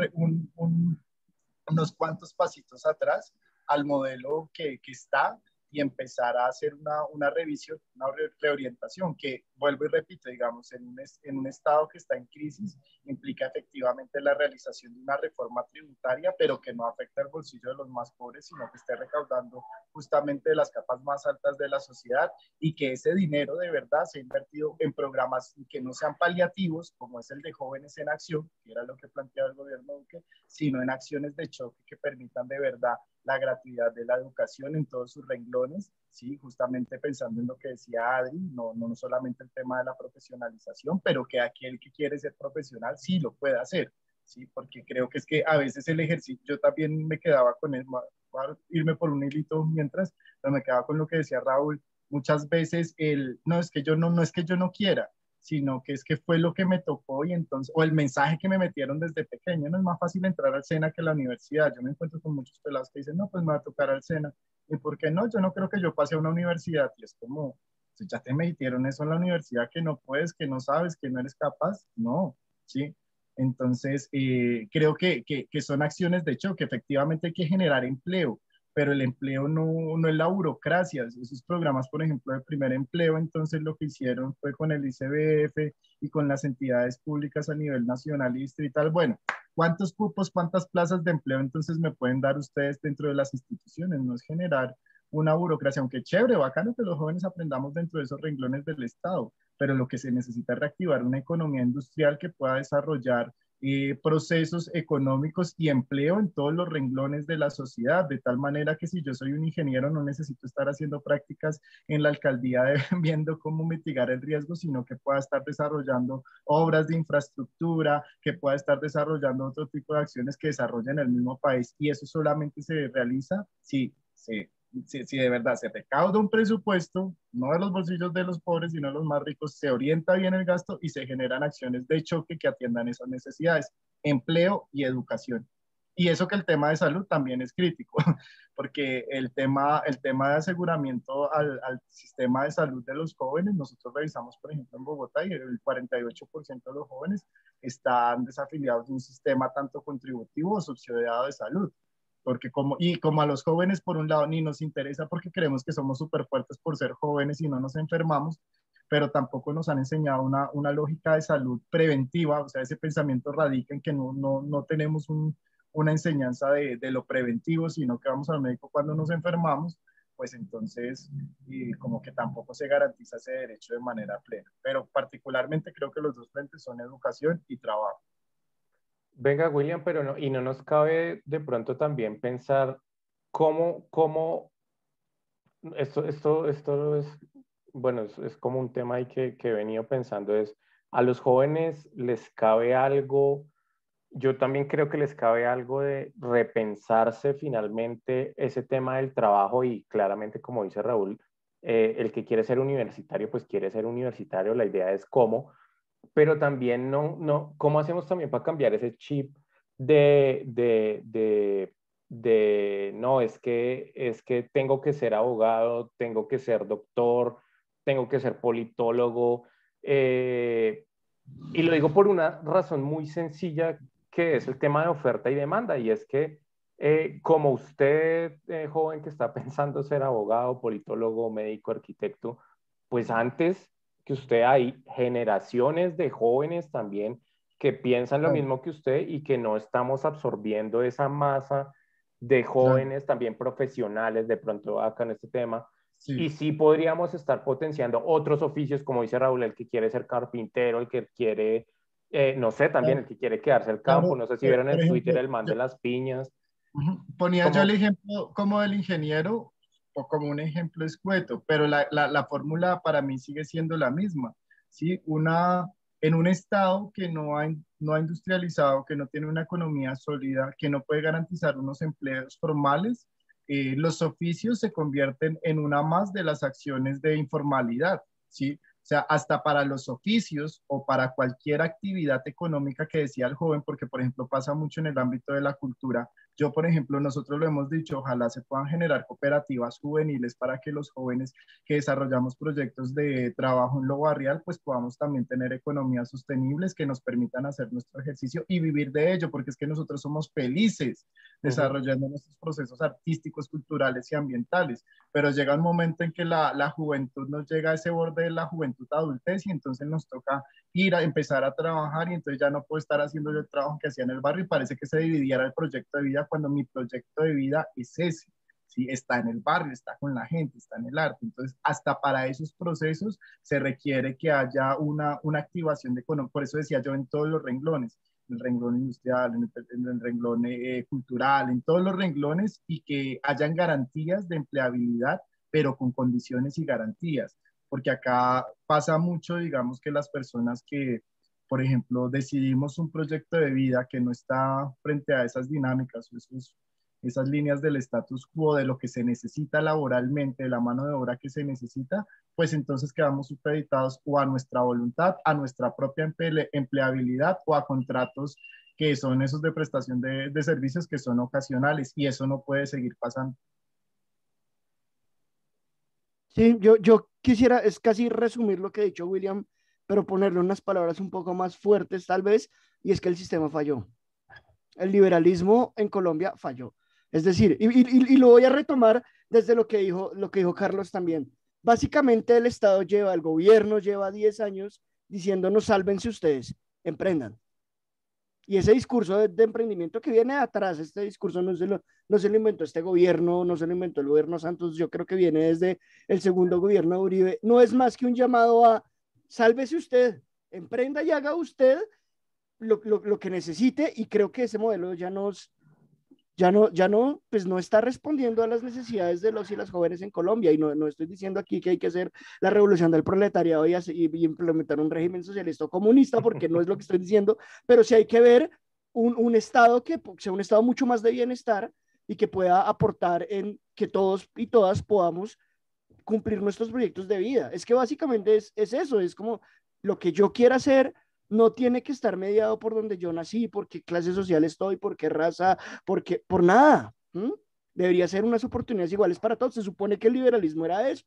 unos cuantos pasitos atrás al modelo que está y empezar a hacer una revisión, una reorientación que, vuelvo y repito, digamos, en un estado que está en crisis, implica efectivamente la realización de una reforma tributaria, pero que no afecta el bolsillo de los más pobres, sino que esté recaudando justamente de las capas más altas de la sociedad y que ese dinero de verdad sea invertido en programas que no sean paliativos, como es el de Jóvenes en Acción, que era lo que planteaba el gobierno Duque, sino en acciones de choque que permitan de verdad la gratuidad de la educación en todos sus renglones, ¿sí? Justamente pensando en lo que decía Adri, no solamente el tema de la profesionalización, pero que aquel que quiere ser profesional sí lo puede hacer, ¿sí? Porque creo que es que a veces el ejercicio, yo también me quedaba con el, voy a irme por un hilito mientras, pero me quedaba con lo que decía Raúl, muchas veces no es que no es que yo no quiera, sino que es que fue lo que me tocó y entonces, o el mensaje que me metieron desde pequeño, no es más fácil entrar al SENA que a la universidad. Yo me encuentro con muchos pelados que dicen, no, pues me va a tocar al SENA. ¿Y por qué no? Yo no creo que yo pase a una universidad. Y es como, pues ya te metieron eso en la universidad, que no puedes, que no sabes, que no eres capaz. No, ¿sí? Entonces, creo que son acciones de hecho que efectivamente hay que generar empleo, pero el empleo no es la burocracia. Esos programas, por ejemplo, de primer empleo, entonces lo que hicieron fue con el ICBF y con las entidades públicas a nivel nacional y distrital. Bueno, ¿cuántos cupos, cuántas plazas de empleo entonces me pueden dar ustedes dentro de las instituciones? No es generar una burocracia, aunque chévere, bacano que los jóvenes aprendamos dentro de esos renglones del Estado, pero lo que se necesita es reactivar una economía industrial que pueda desarrollar procesos económicos y empleo en todos los renglones de la sociedad, de tal manera que si yo soy un ingeniero no necesito estar haciendo prácticas en la alcaldía viendo cómo mitigar el riesgo, sino que pueda estar desarrollando obras de infraestructura, que pueda estar desarrollando otro tipo de acciones que desarrollen el mismo país. Y eso solamente se realiza si de verdad se recauda un presupuesto, no de los bolsillos de los pobres, sino de los más ricos, se orienta bien el gasto y se generan acciones de choque que atiendan esas necesidades, empleo y educación. Y eso que el tema de salud también es crítico, porque el tema de aseguramiento al sistema de salud de los jóvenes, nosotros revisamos, por ejemplo, en Bogotá, y el 48% de los jóvenes están desafiliados de un sistema tanto contributivo o subsidiado de salud. Porque como a los jóvenes por un lado ni nos interesa porque creemos que somos súper fuertes por ser jóvenes y no nos enfermamos, pero tampoco nos han enseñado una lógica de salud preventiva, o sea, ese pensamiento radica en que no tenemos una enseñanza de lo preventivo, sino que vamos al médico cuando nos enfermamos, pues entonces como que tampoco se garantiza ese derecho de manera plena. Pero particularmente creo que los dos frentes son educación y trabajo. Venga, William, pero no, y no nos cabe de pronto también pensar cómo esto es, bueno, es como un tema ahí que he venido pensando, es, a los jóvenes les cabe algo, yo también creo que les cabe algo de repensarse finalmente ese tema del trabajo y claramente, como dice Raúl, el que quiere ser universitario, pues quiere ser universitario, la idea es cómo, pero también ¿cómo hacemos también para cambiar ese chip de, de, de, no, es que tengo que ser abogado, tengo que ser doctor, tengo que ser politólogo? Y lo digo por una razón muy sencilla, que es el tema de oferta y demanda, y es que como usted, joven que está pensando ser abogado, politólogo, médico, arquitecto, pues antes que usted hay generaciones de jóvenes también que piensan lo Claro, mismo que usted y que no estamos absorbiendo esa masa de claro, jóvenes también profesionales de pronto acá en este tema. sí. Y sí podríamos estar potenciando otros oficios, como dice Raúl, el que quiere ser carpintero, el que quiere, no sé, también el que quiere quedarse al campo. Claro, No sé si vieron por en Twitter ejemplo, el man de las piñas. ponía yo el Como, ejemplo como del ingeniero o como un ejemplo escueto, pero la fórmula para mí sigue siendo la misma, ¿sí? En un estado que no ha industrializado, que no tiene una economía sólida, que no puede garantizar unos empleos formales, los oficios se convierten en una más de las acciones de informalidad, ¿sí? O sea, hasta para los oficios o para cualquier actividad económica que decía el joven, porque por ejemplo pasa mucho en el ámbito de la cultura. Yo, por ejemplo, nosotros lo hemos dicho, ojalá se puedan generar cooperativas juveniles para que los jóvenes que desarrollamos proyectos de trabajo en lo barrial, pues podamos también tener economías sostenibles que nos permitan hacer nuestro ejercicio y vivir de ello, porque es que nosotros somos felices desarrollando nuestros procesos artísticos, culturales y ambientales, pero llega un momento en que la juventud nos llega a ese borde de la juventud adultez y entonces nos toca ir a empezar a trabajar y entonces ya no puedo estar haciendo el trabajo que hacía en el barrio y parece que se dividiera el proyecto de vida cuando mi proyecto de vida es ese. ¿Sí? Está en el barrio, está con la gente, está en el arte. Entonces, hasta para esos procesos se requiere que haya una activación de economía. Por eso decía yo en todos los renglones, en el renglón industrial, en el renglón cultural, en todos los renglones y que hayan garantías de empleabilidad, pero con condiciones y garantías. Porque acá pasa mucho, digamos, que las personas que, por ejemplo, decidimos un proyecto de vida que no está frente a esas dinámicas o esas líneas del status quo de lo que se necesita laboralmente, de la mano de obra que se necesita, pues entonces quedamos supeditados o a nuestra voluntad, a nuestra propia empleabilidad o a contratos que son esos de prestación de servicios que son ocasionales y eso no puede seguir pasando. Sí, yo quisiera, es casi resumir lo que ha dicho William, pero ponerle unas palabras un poco más fuertes tal vez, y es que el sistema falló. El liberalismo en Colombia falló. Es decir, y lo voy a retomar desde lo que dijo Carlos también. Básicamente el Estado lleva, el gobierno lleva 10 años diciéndonos, sálvense ustedes, emprendan. Y ese discurso de emprendimiento que viene de atrás, este discurso no se lo inventó este gobierno, no se lo inventó el gobierno Santos, yo creo que viene desde el segundo gobierno de Uribe. No es más que un llamado a sálvese usted, emprenda y haga usted lo que necesite, y creo que ese modelo pues no está respondiendo a las necesidades de los y las jóvenes en Colombia. Y no estoy diciendo aquí que hay que hacer la revolución del proletariado y implementar un régimen socialista o comunista, porque no es lo que estoy diciendo, pero sí hay que ver un Estado que sea un Estado mucho más de bienestar y que pueda aportar en que todos y todas podamos cumplir nuestros proyectos de vida. Es que básicamente es eso, es como lo que yo quiera hacer no tiene que estar mediado por donde yo nací, por qué clase social estoy, por qué raza, por nada. Debería ser unas oportunidades iguales para todos. Se supone que el liberalismo era eso.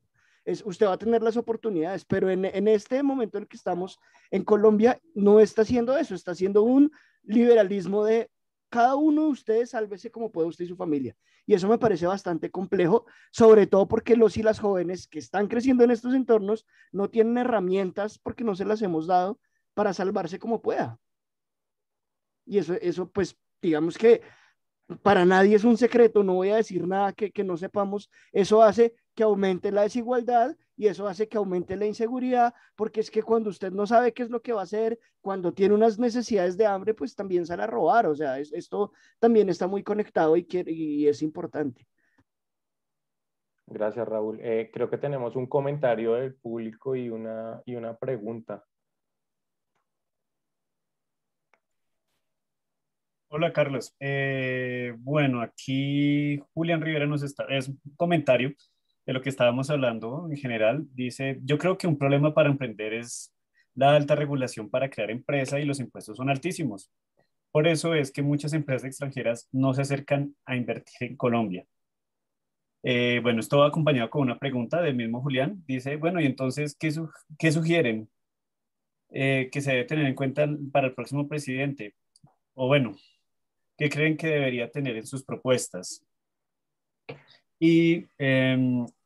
Usted va a tener las oportunidades, pero en este momento en el que estamos en Colombia no está haciendo eso, está haciendo un liberalismo de cada uno de ustedes sálvese como puede usted y su familia. Y eso me parece bastante complejo, sobre todo porque los y las jóvenes que están creciendo en estos entornos no tienen herramientas porque no se las hemos dado para salvarse como pueda. Y eso pues, digamos que para nadie es un secreto, no voy a decir nada que no sepamos, eso hace que aumente la desigualdad y eso hace que aumente la inseguridad, porque es que cuando usted no sabe qué es lo que va a hacer, cuando tiene unas necesidades de hambre, pues también sale a robar, o sea, esto también está muy conectado y es importante. Gracias, Raúl. Creo que tenemos un comentario del público y una pregunta. Hola Carlos. Bueno, aquí Julián Rivera es un comentario de lo que estábamos hablando en general. Dice, yo creo que un problema para emprender es la alta regulación para crear empresa y los impuestos son altísimos. Por eso es que muchas empresas extranjeras no se acercan a invertir en Colombia. Bueno, esto va acompañado con una pregunta del mismo Julián. Dice, bueno, y entonces, ¿qué sugieren que se debe tener en cuenta para el próximo presidente? O bueno, ¿qué creen que debería tener en sus propuestas? Y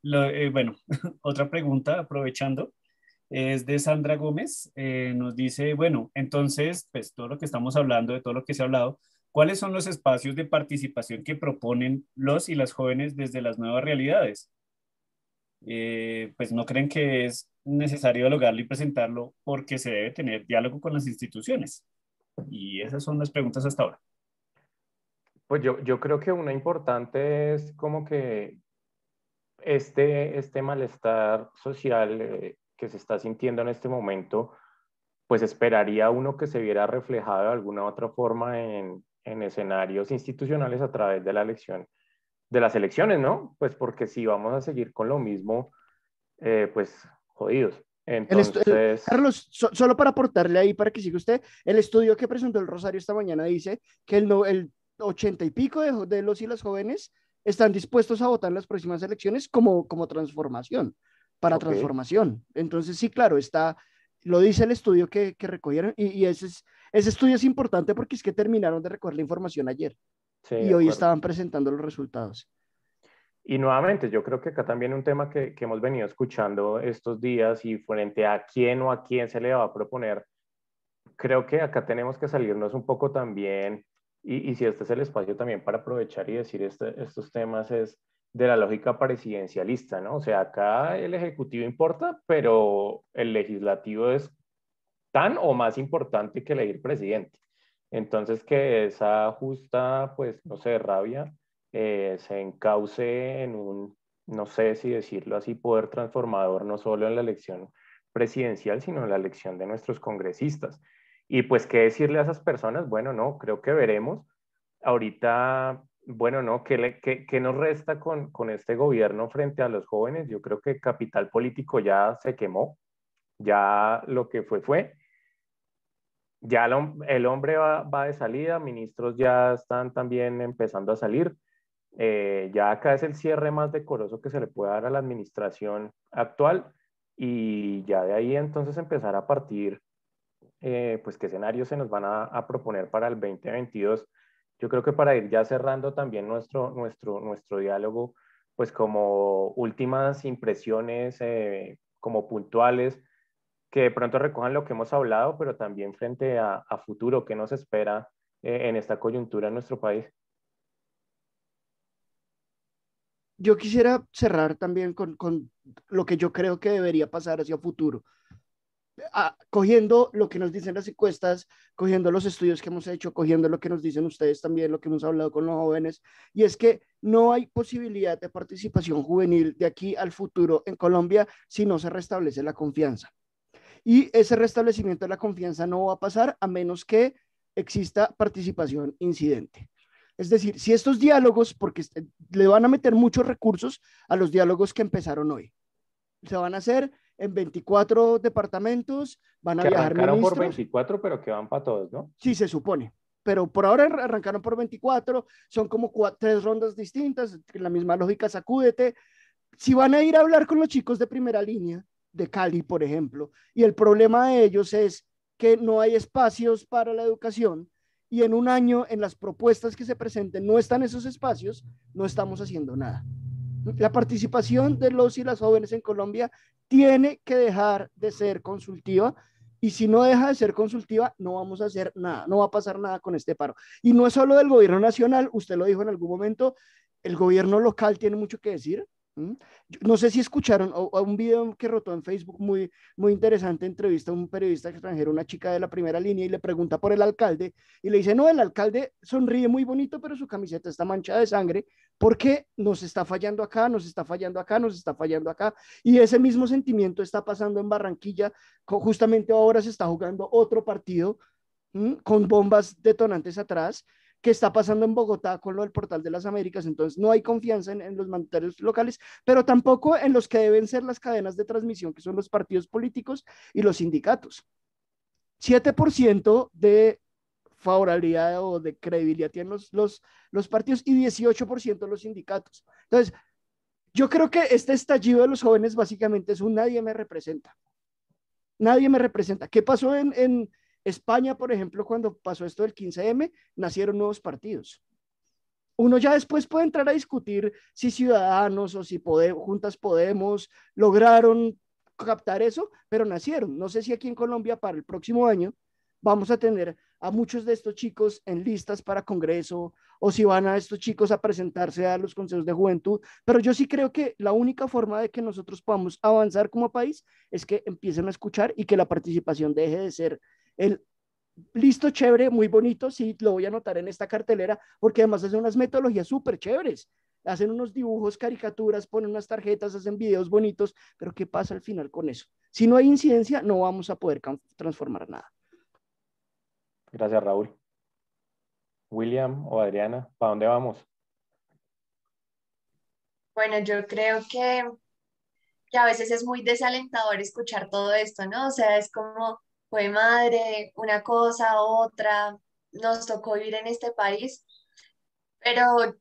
bueno, otra pregunta, aprovechando, es de Sandra Gómez. Nos dice, bueno, entonces, pues todo lo que estamos hablando, de todo lo que se ha hablado, ¿cuáles son los espacios de participación que proponen los y las jóvenes desde las nuevas realidades? Pues no creen que es necesario dialogarlo y presentarlo porque se debe tener diálogo con las instituciones. Y esas son las preguntas hasta ahora. Pues yo creo que una importante es como que este malestar social que se está sintiendo en este momento, pues esperaría uno que se viera reflejado de alguna otra forma en escenarios institucionales a través de la elección, de las elecciones, ¿no? Pues porque si vamos a seguir con lo mismo, pues jodidos. Entonces, Carlos, solo para aportarle ahí, para que siga usted, el estudio que presentó el Rosario esta mañana dice que el 80 y pico de los y las jóvenes están dispuestos a votar en las próximas elecciones como transformación, para ok, transformación. Entonces, sí, claro, lo dice el estudio que recogieron y ese estudio es importante porque es que terminaron de recoger la información ayer sí, y de hoy acuerdo. estaban presentando los resultados. Y nuevamente, yo creo que acá también un tema que hemos venido escuchando estos días y frente a quién o a quién se le va a proponer, creo que acá tenemos que salirnos un poco también, y si este es el espacio también para aprovechar y decir estos temas, es de la lógica presidencialista, ¿no? O sea, acá el Ejecutivo importa, pero el Legislativo es tan o más importante que elegir presidente. Entonces, que esa justa, pues, no sé, rabia, se encauce en un, no sé si decirlo así, poder transformador, no solo en la elección presidencial, sino en la elección de nuestros congresistas. Y pues, ¿qué decirle a esas personas? Bueno, no, creo que veremos. Ahorita, bueno, no, ¿qué nos resta con este gobierno frente a los jóvenes? Yo creo que capital político ya se quemó, ya lo que fue. Ya el hombre va de salida, ministros ya están también empezando a salir. Ya acá es el cierre más decoroso que se le puede dar a la administración actual y ya de ahí entonces empezar a partir, pues qué escenarios se nos van a proponer para el 2022. Yo creo que para ir ya cerrando también nuestro diálogo, pues como últimas impresiones, como puntuales, que de pronto recojan lo que hemos hablado, pero también frente a futuro, qué nos espera en esta coyuntura en nuestro país. Yo quisiera cerrar también con lo que yo creo que debería pasar hacia futuro. Cogiendo lo que nos dicen las encuestas, cogiendo los estudios que hemos hecho, cogiendo lo que nos dicen ustedes también, lo que hemos hablado con los jóvenes, y es que no hay posibilidad de participación juvenil de aquí al futuro en Colombia si no se restablece la confianza. Y ese restablecimiento de la confianza no va a pasar a menos que exista participación incidente. Es decir, si estos diálogos, porque le van a meter muchos recursos a los diálogos que empezaron hoy, se van a hacer en 24 departamentos, van a Que viajar arrancaron por ministros. 24, pero que van para todos, ¿no? Sí, se supone. Pero por ahora arrancaron por 24, son como 3 rondas distintas, la misma lógica, sacúdete. Si van a ir a hablar con los chicos de primera línea, de Cali, por ejemplo, y el problema de ellos es que no hay espacios para la educación y en un año en las propuestas que se presenten no están esos espacios, no estamos haciendo nada. La participación de los y las jóvenes en Colombia tiene que dejar de ser consultiva y si no deja de ser consultiva, no vamos a hacer nada, no va a pasar nada con este paro. Y no es solo del gobierno nacional, usted lo dijo en algún momento, el gobierno local tiene mucho que decir. No sé si escucharon un video que rotó en Facebook muy interesante, entrevista a un periodista extranjero, una chica de la primera línea y le pregunta por el alcalde y le dice, no, el alcalde sonríe muy bonito, pero su camiseta está manchada de sangre porque nos está fallando acá, nos está fallando acá, nos está fallando acá. Y ese mismo sentimiento está pasando en Barranquilla, justamente ahora se está jugando otro partido con bombas detonantes atrás, que está pasando en Bogotá con lo del Portal de las Américas. Entonces no hay confianza en los mandatarios locales, pero tampoco en los que deben ser las cadenas de transmisión, que son los partidos políticos y los sindicatos. 7% de favorabilidad o de credibilidad tienen los partidos y 18% los sindicatos. Entonces, yo creo que este estallido de los jóvenes básicamente es un nadie me representa. Nadie me representa. ¿Qué pasó en España, por ejemplo, cuando pasó esto del 15M? Nacieron nuevos partidos. Uno ya después puede entrar a discutir si Ciudadanos o si Juntas Podemos lograron captar eso, pero nacieron. No sé si aquí en Colombia para el próximo año vamos a tener a muchos de estos chicos en listas para Congreso o si van a estos chicos a presentarse a los consejos de juventud, pero yo sí creo que la única forma de que nosotros podamos avanzar como país es que empiecen a escuchar y que la participación deje de ser el listo, chévere, muy bonito, sí, lo voy a anotar en esta cartelera, porque además hacen unas metodologías súper chéveres, hacen unos dibujos, caricaturas, ponen unas tarjetas, hacen videos bonitos, pero ¿qué pasa al final con eso? Si no hay incidencia, no vamos a poder transformar nada. Gracias, Raúl. William o Adriana, ¿para dónde vamos? Bueno, yo creo que a veces es muy desalentador escuchar todo esto, ¿no? O sea, es como, fue madre, una cosa, otra, nos tocó vivir en este país, pero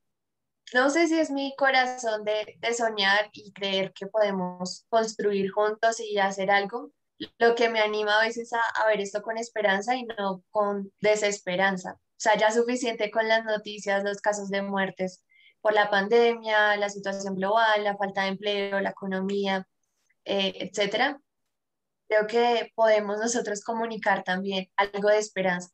no sé si es mi corazón de soñar y creer que podemos construir juntos y hacer algo, lo que me anima a veces a ver esto con esperanza y no con desesperanza. O sea, ya suficiente con las noticias, los casos de muertes por la pandemia, la situación global, la falta de empleo, la economía, etcétera. Creo que podemos nosotros comunicar también algo de esperanza.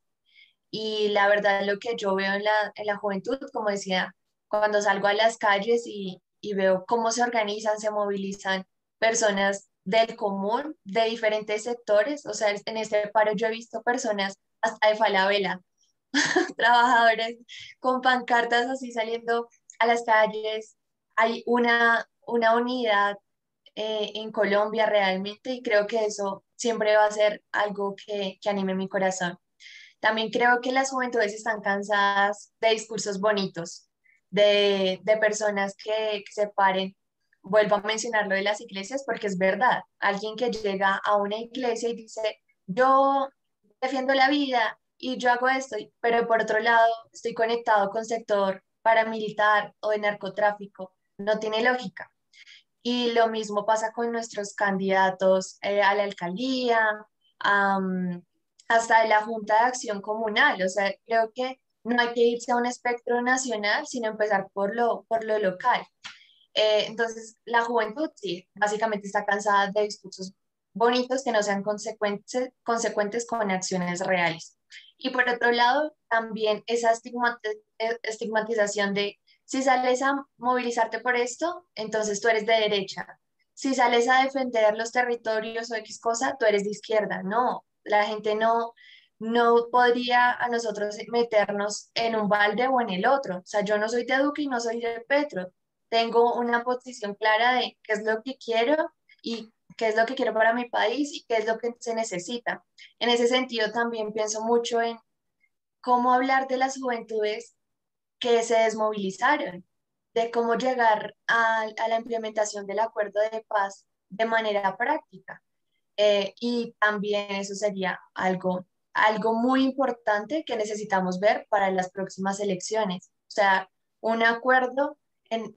Y la verdad, lo que yo veo en la juventud, como decía, cuando salgo a las calles y veo cómo se organizan, se movilizan personas del común, de diferentes sectores, o sea, en este paro yo he visto personas hasta de Falabella, trabajadores con pancartas así saliendo a las calles. Hay una unidad en Colombia realmente y creo que eso siempre va a ser algo que anime mi corazón. También creo que las juventudes están cansadas de discursos bonitos, de personas que se paren. Vuelvo a mencionar lo de las iglesias porque es verdad. Alguien que llega a una iglesia y dice, yo defiendo la vida y yo hago esto, pero por otro lado estoy conectado con sector paramilitar o de narcotráfico. No tiene lógica. Y lo mismo pasa con nuestros candidatos a la alcaldía, hasta de la Junta de Acción Comunal. O sea, creo que no hay que irse a un espectro nacional, sino empezar por lo local. Entonces, la juventud, sí, básicamente está cansada de discursos bonitos que no sean consecuentes con acciones reales. Y por otro lado, también esa estigmatización de si sales a movilizarte por esto, entonces tú eres de derecha. Si sales a defender los territorios o X cosa, tú eres de izquierda. No, la gente no podría a nosotros meternos en un balde o en el otro. O sea, yo no soy de Duque y no soy de Petro. Tengo una posición clara de qué es lo que quiero y qué es lo que quiero para mi país y qué es lo que se necesita. En ese sentido, también pienso mucho en cómo hablar de las juventudes que se desmovilizaron, de cómo llegar a la implementación del acuerdo de paz de manera práctica. Y también eso sería algo muy importante que necesitamos ver para las próximas elecciones. O sea, un acuerdo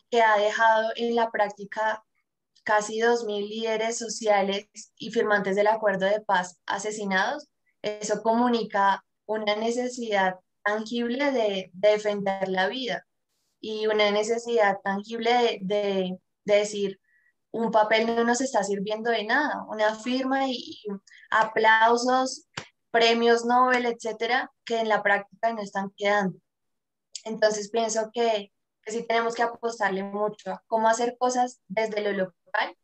que ha dejado en la práctica casi 2.000 líderes sociales y firmantes del acuerdo de paz asesinados. Eso comunica una necesidad tangible de defender la vida y una necesidad tangible de decir, un papel no nos está sirviendo de nada, una firma y aplausos, premios Nobel, etcétera, que en la práctica no están quedando. Entonces pienso que sí tenemos que apostarle mucho a cómo hacer cosas desde lo local.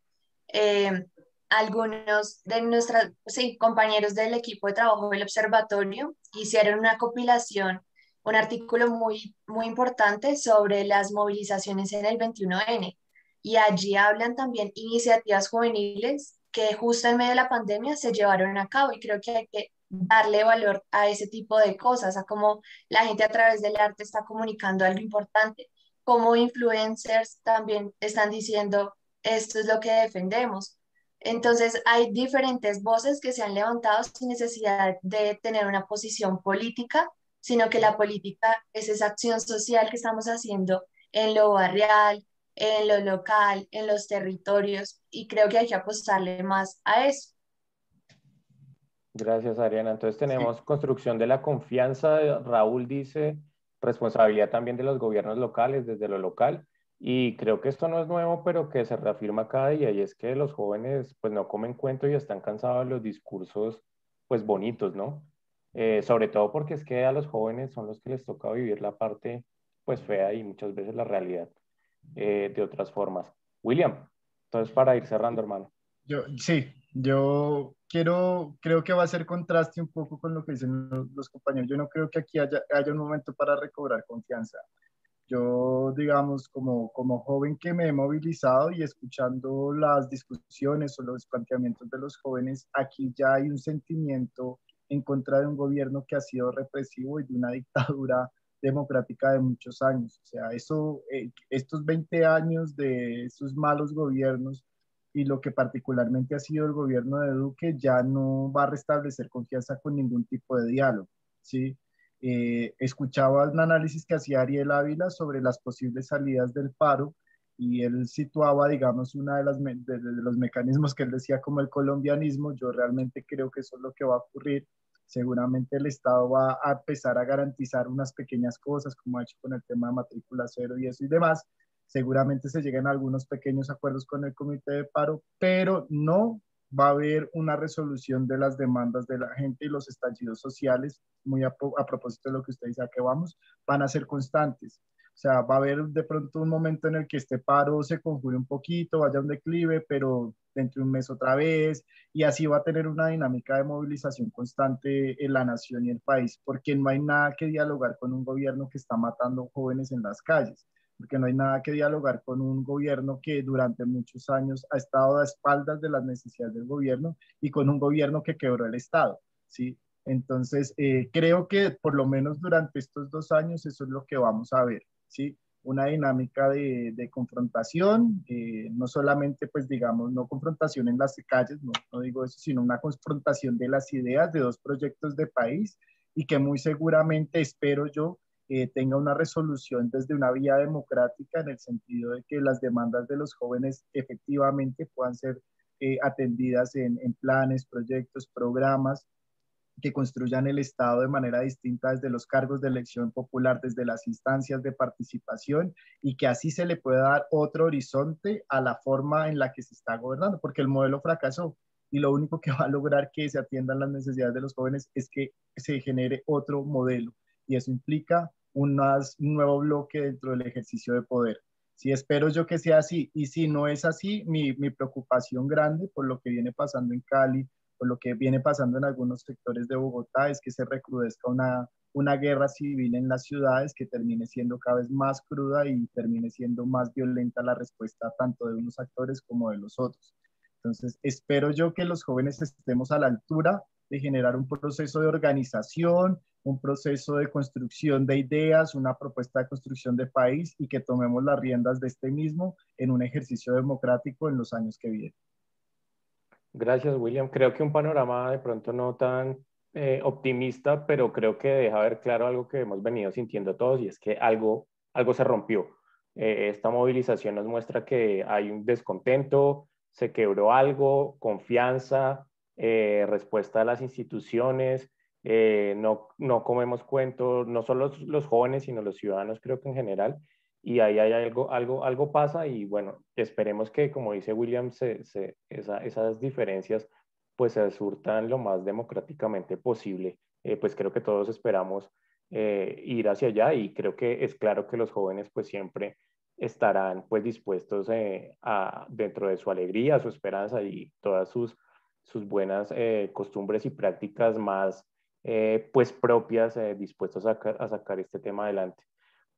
eh, Algunos de nuestros sí, compañeros del equipo de trabajo del observatorio hicieron una compilación, un artículo muy importante sobre las movilizaciones en el 21N. Y allí hablan también iniciativas juveniles que justo en medio de la pandemia se llevaron a cabo y creo que hay que darle valor a ese tipo de cosas, a cómo la gente a través del arte está comunicando algo importante, como influencers también están diciendo esto es lo que defendemos. Entonces, hay diferentes voces que se han levantado sin necesidad de tener una posición política, sino que la política es esa acción social que estamos haciendo en lo barrial, en lo local, en los territorios, y creo que hay que apostarle más a eso. Gracias, Ariana. Entonces Sí, tenemos construcción de la confianza. Raúl dice responsabilidad también de los gobiernos locales, desde lo local. Y creo que esto no es nuevo, pero que se reafirma cada día, y es que los jóvenes pues no comen cuento y están cansados de los discursos pues bonitos, ¿no? Sobre todo porque es que a los jóvenes son los que les toca vivir la parte pues fea y muchas veces la realidad de otras formas. William, entonces para ir cerrando, hermano. Creo que va a ser contraste un poco con lo que dicen los compañeros. Yo no creo que aquí haya un momento para recobrar confianza. Yo, digamos, como joven que me he movilizado y escuchando las discusiones o los planteamientos de los jóvenes, aquí ya hay un sentimiento en contra de un gobierno que ha sido represivo y de una dictadura democrática de muchos años. O sea, estos 20 años de esos malos gobiernos y lo que particularmente ha sido el gobierno de Duque ya no va a restablecer confianza con ningún tipo de diálogo, ¿sí? Escuchaba un análisis que hacía Ariel Ávila sobre las posibles salidas del paro y él situaba, digamos, una de los mecanismos que él decía como el colombianismo. Yo realmente creo que eso es lo que va a ocurrir. Seguramente el Estado va a empezar a garantizar unas pequeñas cosas, como ha hecho con el tema de matrícula cero y eso y demás. Seguramente se lleguen a algunos pequeños acuerdos con el comité de paro, pero no va a haber una resolución de las demandas de la gente y los estallidos sociales, muy a propósito de lo que usted dice, a que vamos, van a ser constantes. O sea, va a haber de pronto un momento en el que este paro se conjure un poquito, vaya a un declive, pero dentro de un mes otra vez, y así va a tener una dinámica de movilización constante en la nación y el país, porque no hay nada que dialogar con un gobierno que está matando jóvenes en las calles, porque no hay nada que dialogar con un gobierno que durante muchos años ha estado a espaldas de las necesidades del gobierno y con un gobierno que quebró el Estado, ¿sí? Entonces, creo que por lo menos durante estos 2 años eso es lo que vamos a ver, ¿sí? Una dinámica de confrontación, no solamente, pues digamos, no confrontación en las calles, no digo eso, sino una confrontación de las ideas de dos proyectos de país y que muy seguramente, espero yo, tenga una resolución desde una vía democrática en el sentido de que las demandas de los jóvenes efectivamente puedan ser atendidas en planes, proyectos, programas que construyan el Estado de manera distinta desde los cargos de elección popular, desde las instancias de participación y que así se le pueda dar otro horizonte a la forma en la que se está gobernando, porque el modelo fracasó. y lo único que va a lograr que se atiendan las necesidades de los jóvenes es que se genere otro modelo y eso implica un nuevo bloque dentro del ejercicio de poder. Sí, espero yo que sea así, y si no es así, mi preocupación grande por lo que viene pasando en Cali, por lo que viene pasando en algunos sectores de Bogotá, es que se recrudezca una guerra civil en las ciudades que termine siendo cada vez más cruda y termine siendo más violenta la respuesta tanto de unos actores como de los otros. Entonces, espero yo que los jóvenes estemos a la altura de generar un proceso de organización, un proceso de construcción de ideas, una propuesta de construcción de país y que tomemos las riendas de este mismo en un ejercicio democrático en los años que vienen. Gracias, William. Creo que un panorama de pronto no tan optimista, pero creo que deja ver claro algo que hemos venido sintiendo todos y es que algo se rompió. Esta movilización nos muestra que hay un descontento, se quebró algo, confianza, respuesta a las instituciones, no comemos cuentos, no solo los jóvenes, sino los ciudadanos, creo que en general, y ahí hay algo pasa y bueno, esperemos que, como dice William, esas diferencias pues se surtan lo más democráticamente posible. Pues creo que todos esperamos ir hacia allá y creo que es claro que los jóvenes pues siempre estarán pues dispuestos dentro de su alegría, su esperanza y todas sus buenas costumbres y prácticas más pues propias, dispuestos a sacar este tema adelante.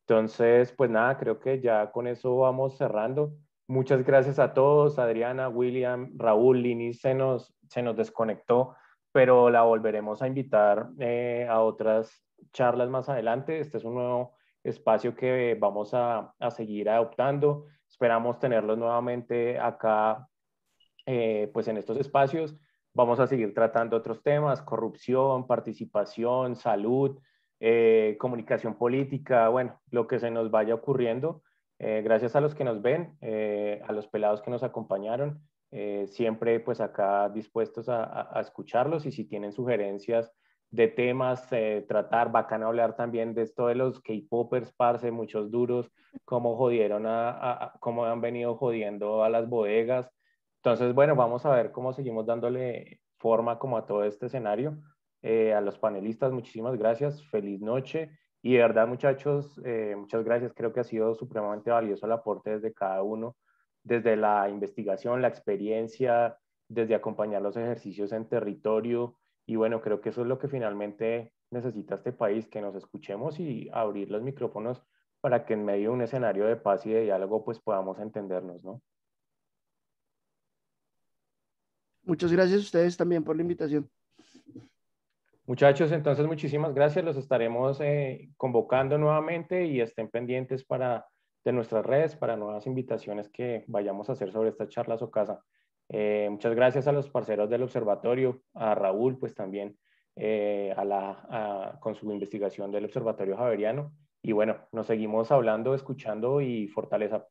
Entonces, pues nada, creo que ya con eso vamos cerrando. Muchas gracias a todos, Adriana, William, Raúl, Lini se nos desconectó, pero la volveremos a invitar a otras charlas más adelante. Este es un nuevo espacio que vamos a seguir adoptando. Esperamos tenerlos nuevamente acá, pues en estos espacios. Vamos a seguir tratando otros temas, corrupción, participación, salud, comunicación política, bueno, lo que se nos vaya ocurriendo. Gracias a los que nos ven, a los pelados que nos acompañaron, siempre pues acá dispuestos a escucharlos y si tienen sugerencias de temas, tratar, bacán hablar también de esto de los K-popers, parce, muchos duros, cómo jodieron cómo han venido jodiendo a las bodegas. Entonces, bueno, vamos a ver cómo seguimos dándole forma como a todo este escenario. A los panelistas, muchísimas gracias, feliz noche y de verdad muchachos, muchas gracias, creo que ha sido supremamente valioso el aporte desde cada uno, desde la investigación, la experiencia, desde acompañar los ejercicios en territorio y bueno, creo que eso es lo que finalmente necesita este país, que nos escuchemos y abrir los micrófonos para que en medio de un escenario de paz y de diálogo pues podamos entendernos, ¿no? Muchas gracias a ustedes también por la invitación. Muchachos, entonces muchísimas gracias. Los estaremos convocando nuevamente y estén pendientes de nuestras redes para nuevas invitaciones que vayamos a hacer sobre estas charlas o casa. Muchas gracias a los parceros del observatorio, a Raúl, pues también con su investigación del Observatorio Javeriano. Y bueno, nos seguimos hablando, escuchando y fortaleza.